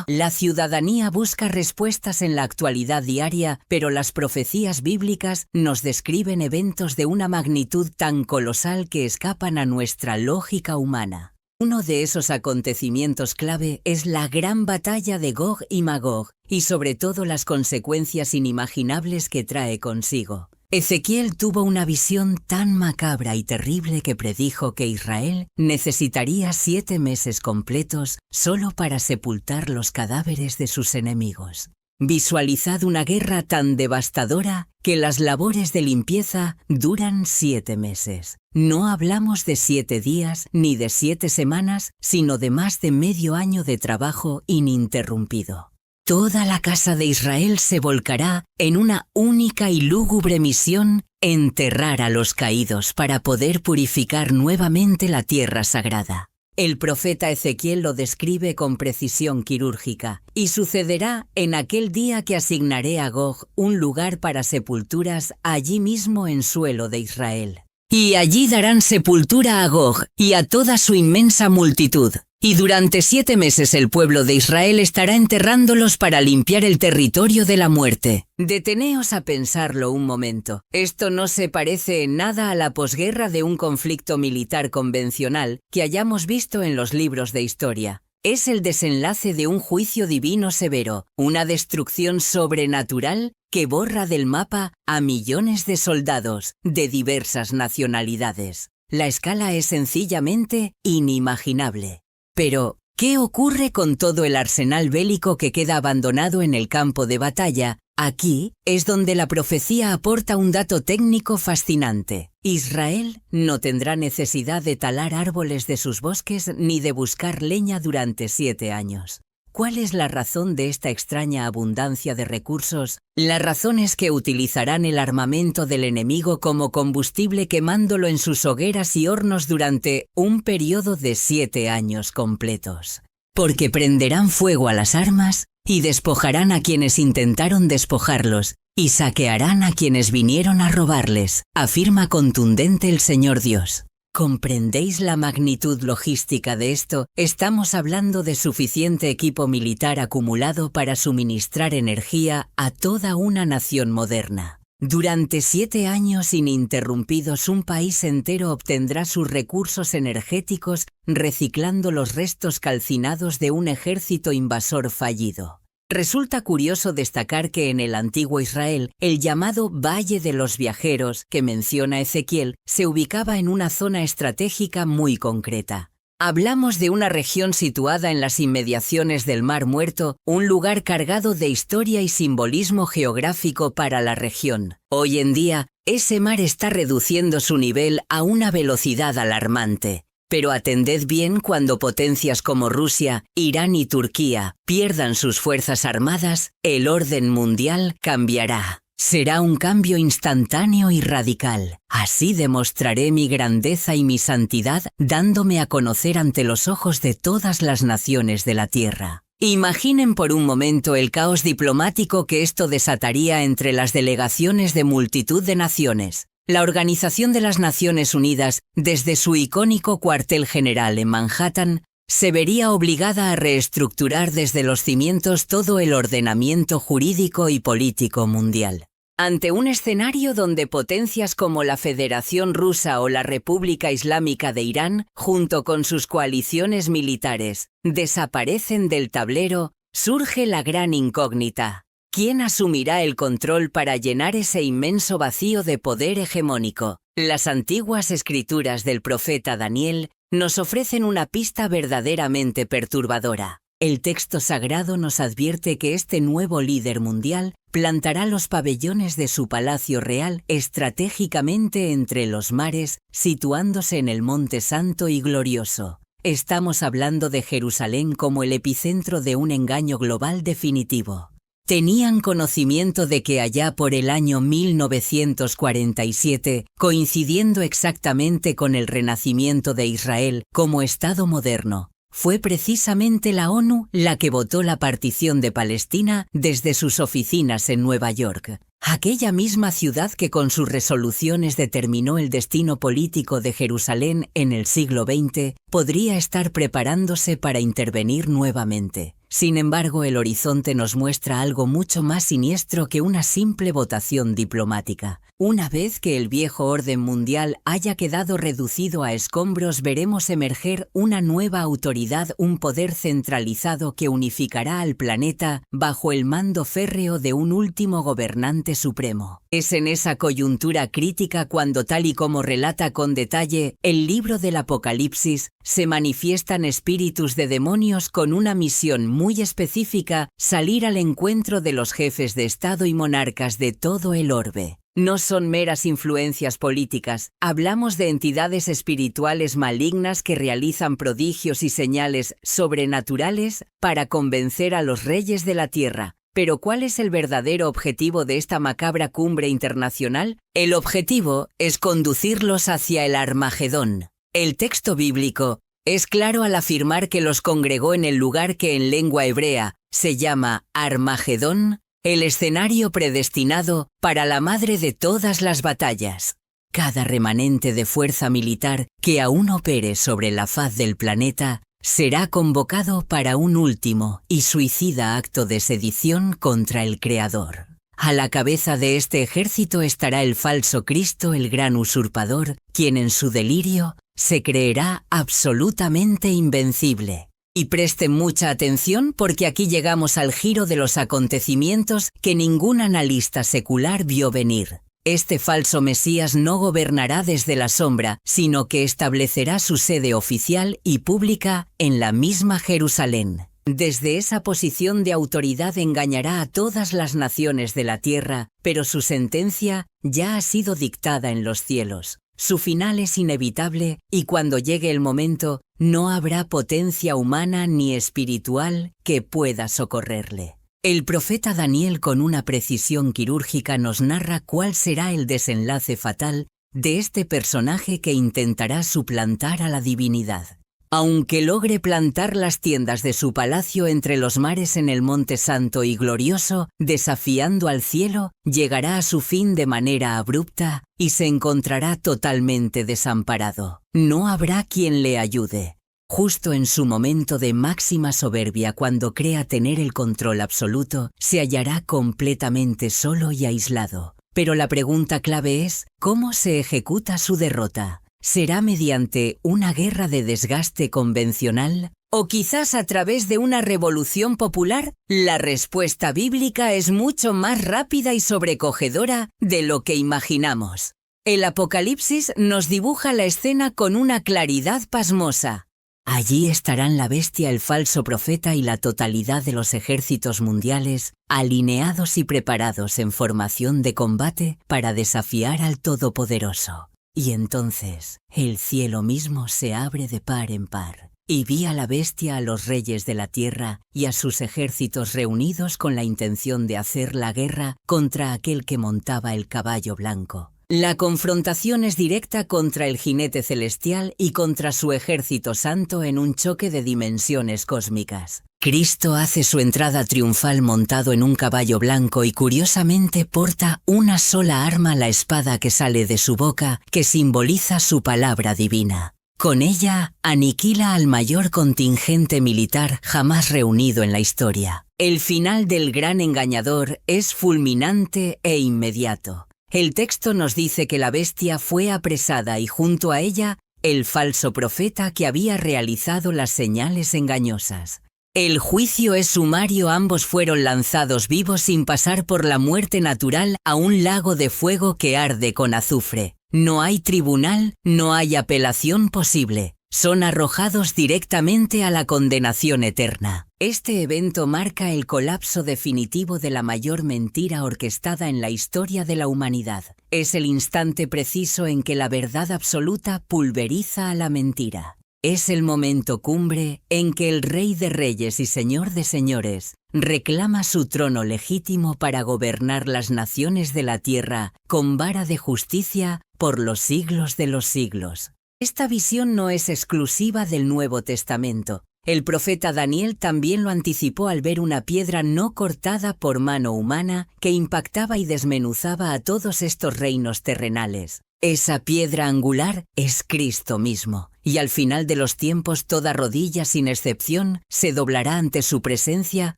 La ciudadanía busca respuestas en la actualidad diaria, pero las profecías bíblicas nos describen eventos de una magnitud tan colosal que escapan a nuestra lógica humana. Uno de esos acontecimientos clave es la gran batalla de Gog y Magog, y sobre todo las consecuencias inimaginables que trae consigo. Ezequiel tuvo una visión tan macabra y terrible que predijo que Israel necesitaría 7 meses completos solo para sepultar los cadáveres de sus enemigos. Visualizad una guerra tan devastadora que las labores de limpieza duran 7 meses. No hablamos de 7 días ni de 7 semanas, sino de más de medio año de trabajo ininterrumpido. Toda la casa de Israel se volcará en una única y lúgubre misión: enterrar a los caídos para poder purificar nuevamente la tierra sagrada. El profeta Ezequiel lo describe con precisión quirúrgica, y sucederá en aquel día que asignaré a Gog un lugar para sepulturas allí mismo en suelo de Israel. Y allí darán sepultura a Gog y a toda su inmensa multitud. Y durante 7 meses el pueblo de Israel estará enterrándolos para limpiar el territorio de la muerte. Deteneos a pensarlo un momento. Esto no se parece en nada a la posguerra de un conflicto militar convencional que hayamos visto en los libros de historia. Es el desenlace de un juicio divino severo, una destrucción sobrenatural que borra del mapa a millones de soldados de diversas nacionalidades. La escala es sencillamente inimaginable. Pero, ¿qué ocurre con todo el arsenal bélico que queda abandonado en el campo de batalla? Aquí es donde la profecía aporta un dato técnico fascinante. Israel no tendrá necesidad de talar árboles de sus bosques ni de buscar leña durante 7 años. ¿Cuál es la razón de esta extraña abundancia de recursos? La razón es que utilizarán el armamento del enemigo como combustible quemándolo en sus hogueras y hornos durante un periodo de 7 años completos. Porque prenderán fuego a las armas y despojarán a quienes intentaron despojarlos y saquearán a quienes vinieron a robarles, afirma contundente el Señor Dios. ¿Comprendéis la magnitud logística de esto? Estamos hablando de suficiente equipo militar acumulado para suministrar energía a toda una nación moderna. Durante 7 años ininterrumpidos, un país entero obtendrá sus recursos energéticos reciclando los restos calcinados de un ejército invasor fallido. Resulta curioso destacar que en el antiguo Israel, el llamado Valle de los Viajeros, que menciona Ezequiel, se ubicaba en una zona estratégica muy concreta. Hablamos de una región situada en las inmediaciones del Mar Muerto, un lugar cargado de historia y simbolismo geográfico para la región. Hoy en día, ese mar está reduciendo su nivel a una velocidad alarmante. Pero atended bien cuando potencias como Rusia, Irán y Turquía pierdan sus fuerzas armadas, el orden mundial cambiará. Será un cambio instantáneo y radical. Así demostraré mi grandeza y mi santidad, dándome a conocer ante los ojos de todas las naciones de la tierra. Imaginen por un momento el caos diplomático que esto desataría entre las delegaciones de multitud de naciones. La Organización de las Naciones Unidas, desde su icónico cuartel general en Manhattan, se vería obligada a reestructurar desde los cimientos todo el ordenamiento jurídico y político mundial. Ante un escenario donde potencias como la Federación Rusa o la República Islámica de Irán, junto con sus coaliciones militares, desaparecen del tablero, surge la gran incógnita. ¿Quién asumirá el control para llenar ese inmenso vacío de poder hegemónico? Las antiguas escrituras del profeta Daniel nos ofrecen una pista verdaderamente perturbadora. El texto sagrado nos advierte que este nuevo líder mundial plantará los pabellones de su palacio real estratégicamente entre los mares, situándose en el Monte Santo y Glorioso. Estamos hablando de Jerusalén como el epicentro de un engaño global definitivo. Tenían conocimiento de que allá por el año 1947, coincidiendo exactamente con el renacimiento de Israel como Estado moderno, fue precisamente la ONU la que votó la partición de Palestina desde sus oficinas en Nueva York. Aquella misma ciudad que con sus resoluciones determinó el destino político de Jerusalén en el siglo XX, podría estar preparándose para intervenir nuevamente. Sin embargo, el horizonte nos muestra algo mucho más siniestro que una simple votación diplomática. Una vez que el viejo orden mundial haya quedado reducido a escombros, veremos emerger una nueva autoridad, un poder centralizado que unificará al planeta bajo el mando férreo de un último gobernante supremo. Es en esa coyuntura crítica cuando, tal y como relata con detalle el libro del Apocalipsis, se manifiestan espíritus de demonios con una misión muy específica: salir al encuentro de los jefes de Estado y monarcas de todo el orbe. No son meras influencias políticas, hablamos de entidades espirituales malignas que realizan prodigios y señales sobrenaturales para convencer a los reyes de la tierra. Pero ¿cuál es el verdadero objetivo de esta macabra cumbre internacional? El objetivo es conducirlos hacia el Armagedón. El texto bíblico es claro al afirmar que los congregó en el lugar que en lengua hebrea se llama Armagedón, el escenario predestinado para la madre de todas las batallas. Cada remanente de fuerza militar que aún opere sobre la faz del planeta será convocado para un último y suicida acto de sedición contra el Creador. A la cabeza de este ejército estará el falso Cristo, el gran usurpador, quien en su delirio se creerá absolutamente invencible. Y presten mucha atención porque aquí llegamos al giro de los acontecimientos que ningún analista secular vio venir. Este falso Mesías no gobernará desde la sombra, sino que establecerá su sede oficial y pública en la misma Jerusalén. Desde esa posición de autoridad engañará a todas las naciones de la tierra, pero su sentencia ya ha sido dictada en los cielos. Su final es inevitable y cuando llegue el momento, no habrá potencia humana ni espiritual que pueda socorrerle. El profeta Daniel, con una precisión quirúrgica, nos narra cuál será el desenlace fatal de este personaje que intentará suplantar a la divinidad. Aunque logre plantar las tiendas de su palacio entre los mares en el Monte Santo y Glorioso, desafiando al cielo, llegará a su fin de manera abrupta y se encontrará totalmente desamparado. No habrá quien le ayude. Justo en su momento de máxima soberbia, cuando crea tener el control absoluto, se hallará completamente solo y aislado. Pero la pregunta clave es, ¿cómo se ejecuta su derrota? ¿Será mediante una guerra de desgaste convencional? ¿O quizás a través de una revolución popular? La respuesta bíblica es mucho más rápida y sobrecogedora de lo que imaginamos. El Apocalipsis nos dibuja la escena con una claridad pasmosa. Allí estarán la bestia, el falso profeta y la totalidad de los ejércitos mundiales, alineados y preparados en formación de combate para desafiar al Todopoderoso. Y entonces el cielo mismo se abre de par en par. Y vi a la bestia, a los reyes de la tierra y a sus ejércitos reunidos con la intención de hacer la guerra contra aquel que montaba el caballo blanco. La confrontación es directa contra el jinete celestial y contra su ejército santo en un choque de dimensiones cósmicas. Cristo hace su entrada triunfal montado en un caballo blanco y curiosamente porta una sola arma, la espada que sale de su boca, que simboliza su palabra divina. Con ella aniquila al mayor contingente militar jamás reunido en la historia. El final del gran engañador es fulminante e inmediato. El texto nos dice que la bestia fue apresada y junto a ella el falso profeta que había realizado las señales engañosas. El juicio es sumario, ambos fueron lanzados vivos sin pasar por la muerte natural a un lago de fuego que arde con azufre. No hay tribunal, no hay apelación posible. Son arrojados directamente a la condenación eterna. Este evento marca el colapso definitivo de la mayor mentira orquestada en la historia de la humanidad. Es el instante preciso en que la verdad absoluta pulveriza a la mentira. Es el momento cumbre en que el Rey de Reyes y Señor de Señores reclama su trono legítimo para gobernar las naciones de la tierra con vara de justicia por los siglos de los siglos. Esta visión no es exclusiva del Nuevo Testamento. El profeta Daniel también lo anticipó al ver una piedra no cortada por mano humana que impactaba y desmenuzaba a todos estos reinos terrenales. Esa piedra angular es Cristo mismo, y al final de los tiempos toda rodilla sin excepción se doblará ante su presencia,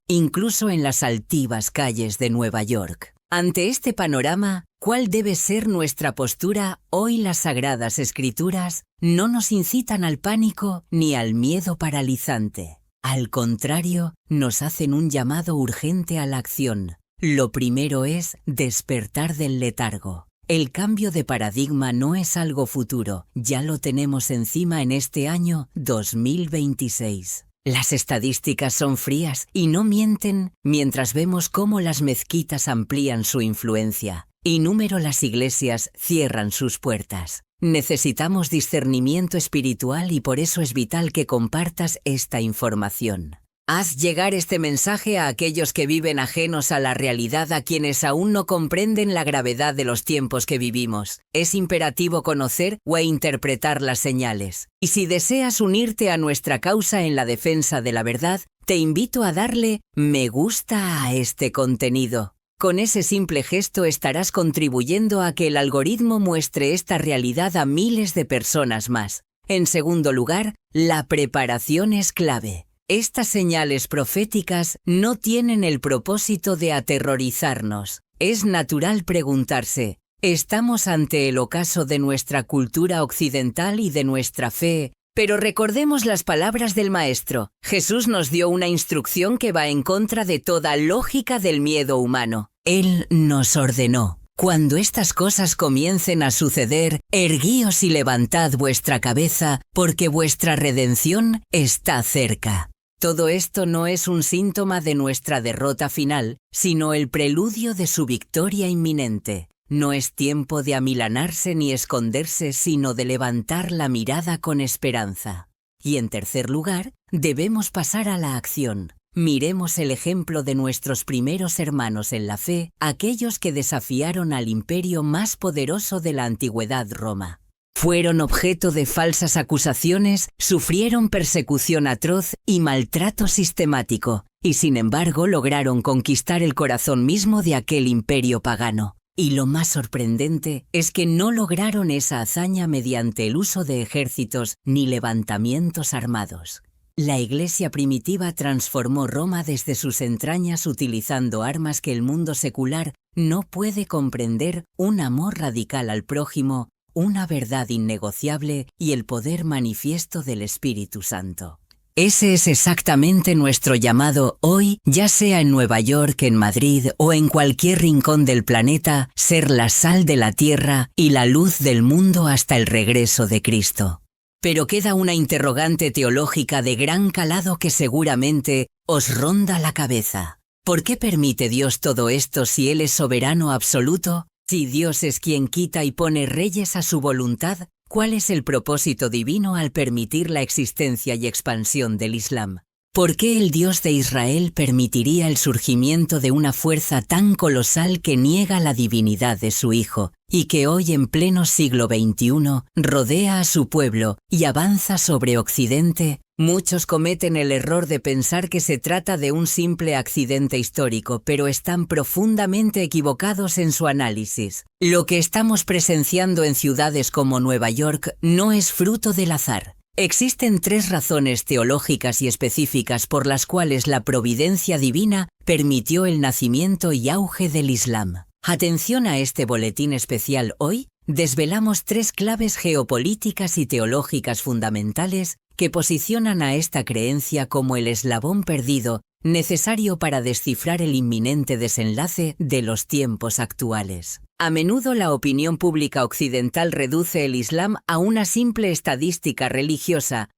incluso en las altivas calles de Nueva York. Ante este panorama, ¿cuál debe ser nuestra postura? Hoy las Sagradas Escrituras no nos incitan al pánico ni al miedo paralizante. Al contrario, nos hacen un llamado urgente a la acción. Lo primero es despertar del letargo. El cambio de paradigma no es algo futuro, ya lo tenemos encima en este año 2026. Las estadísticas son frías y no mienten mientras vemos cómo las mezquitas amplían su influencia y las iglesias cierran sus puertas. Necesitamos discernimiento espiritual y por eso es vital que compartas esta información. Haz llegar este mensaje a aquellos que viven ajenos a la realidad, a quienes aún no comprenden la gravedad de los tiempos que vivimos. Es imperativo conocer o interpretar las señales. Y si deseas unirte a nuestra causa en la defensa de la verdad, te invito a darle me gusta a este contenido. Con ese simple gesto estarás contribuyendo a que el algoritmo muestre esta realidad a miles de personas más. En segundo lugar, la preparación es clave. Estas señales proféticas no tienen el propósito de aterrorizarnos. Es natural preguntarse, ¿estamos ante el ocaso de nuestra cultura occidental y de nuestra fe? Pero recordemos las palabras del Maestro. Jesús nos dio una instrucción que va en contra de toda lógica del miedo humano. Él nos ordenó: cuando estas cosas comiencen a suceder, erguíos y levantad vuestra cabeza, porque vuestra redención está cerca. Todo esto no es un síntoma de nuestra derrota final, sino el preludio de su victoria inminente. No es tiempo de amilanarse ni esconderse, sino de levantar la mirada con esperanza. Y en tercer lugar, debemos pasar a la acción. Miremos el ejemplo de nuestros primeros hermanos en la fe, aquellos que desafiaron al imperio más poderoso de la antigüedad, Roma. Fueron objeto de falsas acusaciones, sufrieron persecución atroz y maltrato sistemático, y sin embargo lograron conquistar el corazón mismo de aquel imperio pagano. Y lo más sorprendente es que no lograron esa hazaña mediante el uso de ejércitos ni levantamientos armados. La Iglesia primitiva transformó Roma desde sus entrañas utilizando armas que el mundo secular no puede comprender: un amor radical al prójimo, una verdad innegociable y el poder manifiesto del Espíritu Santo. Ese es exactamente nuestro llamado hoy, ya sea en Nueva York, en Madrid o en cualquier rincón del planeta: ser la sal de la tierra y la luz del mundo hasta el regreso de Cristo. Pero queda una interrogante teológica de gran calado que seguramente os ronda la cabeza. ¿Por qué permite Dios todo esto si Él es soberano absoluto? Si Dios es quien quita y pone reyes a su voluntad, ¿cuál es el propósito divino al permitir la existencia y expansión del Islam? ¿Por qué el Dios de Israel permitiría el surgimiento de una fuerza tan colosal que niega la divinidad de su Hijo y que hoy en pleno siglo XXI rodea a su pueblo y avanza sobre Occidente? Muchos cometen el error de pensar que se trata de un simple accidente histórico, pero están profundamente equivocados en su análisis. Lo que estamos presenciando en ciudades como Nueva York no es fruto del azar. Existen 3 razones teológicas y específicas por las cuales la providencia divina permitió el nacimiento y auge del Islam. Atención a este boletín especial. Hoy desvelamos 3 claves geopolíticas y teológicas fundamentales que posicionan a esta creencia como el eslabón perdido necesario para descifrar el inminente desenlace de los tiempos actuales. A menudo la opinión pública occidental reduce el Islam a una simple estadística religiosa,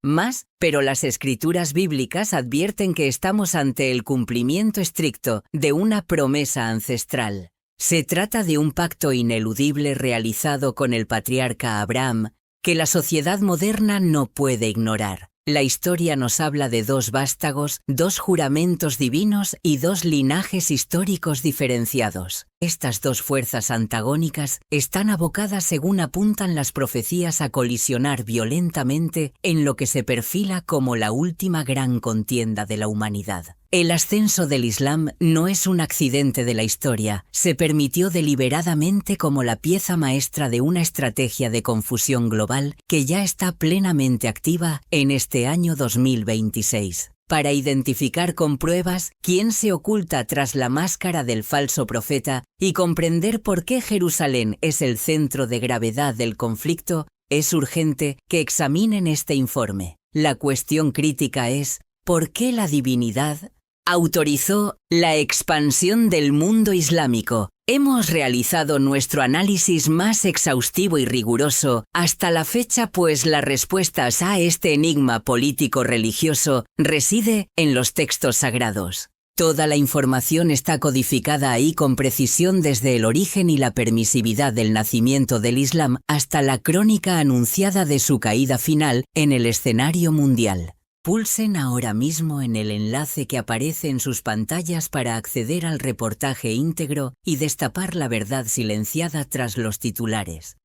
pero las escrituras bíblicas advierten que estamos ante el cumplimiento estricto de una promesa ancestral. Se trata de un pacto ineludible realizado con el patriarca Abraham, que la sociedad moderna no puede ignorar. La historia nos habla de 2 vástagos, 2 juramentos divinos y 2 linajes históricos diferenciados. Estas 2 fuerzas antagónicas están abocadas, según apuntan las profecías, a colisionar violentamente en lo que se perfila como la última gran contienda de la humanidad. El ascenso del Islam no es un accidente de la historia, se permitió deliberadamente como la pieza maestra de una estrategia de confusión global que ya está plenamente activa en este año 2026. Para identificar con pruebas quién se oculta tras la máscara del falso profeta y comprender por qué Jerusalén es el centro de gravedad del conflicto, es urgente que examinen este informe. La cuestión crítica es: ¿por qué la divinidad autorizó la expansión del mundo islámico? Hemos realizado nuestro análisis más exhaustivo y riguroso hasta la fecha, pues las respuestas a este enigma político-religioso reside en los textos sagrados. Toda la información está codificada ahí con precisión, desde el origen y la permisividad del nacimiento del Islam hasta la crónica anunciada de su caída final en el escenario mundial. Pulsen ahora mismo en el enlace que aparece en sus pantallas para acceder al reportaje íntegro y destapar la verdad silenciada tras los titulares.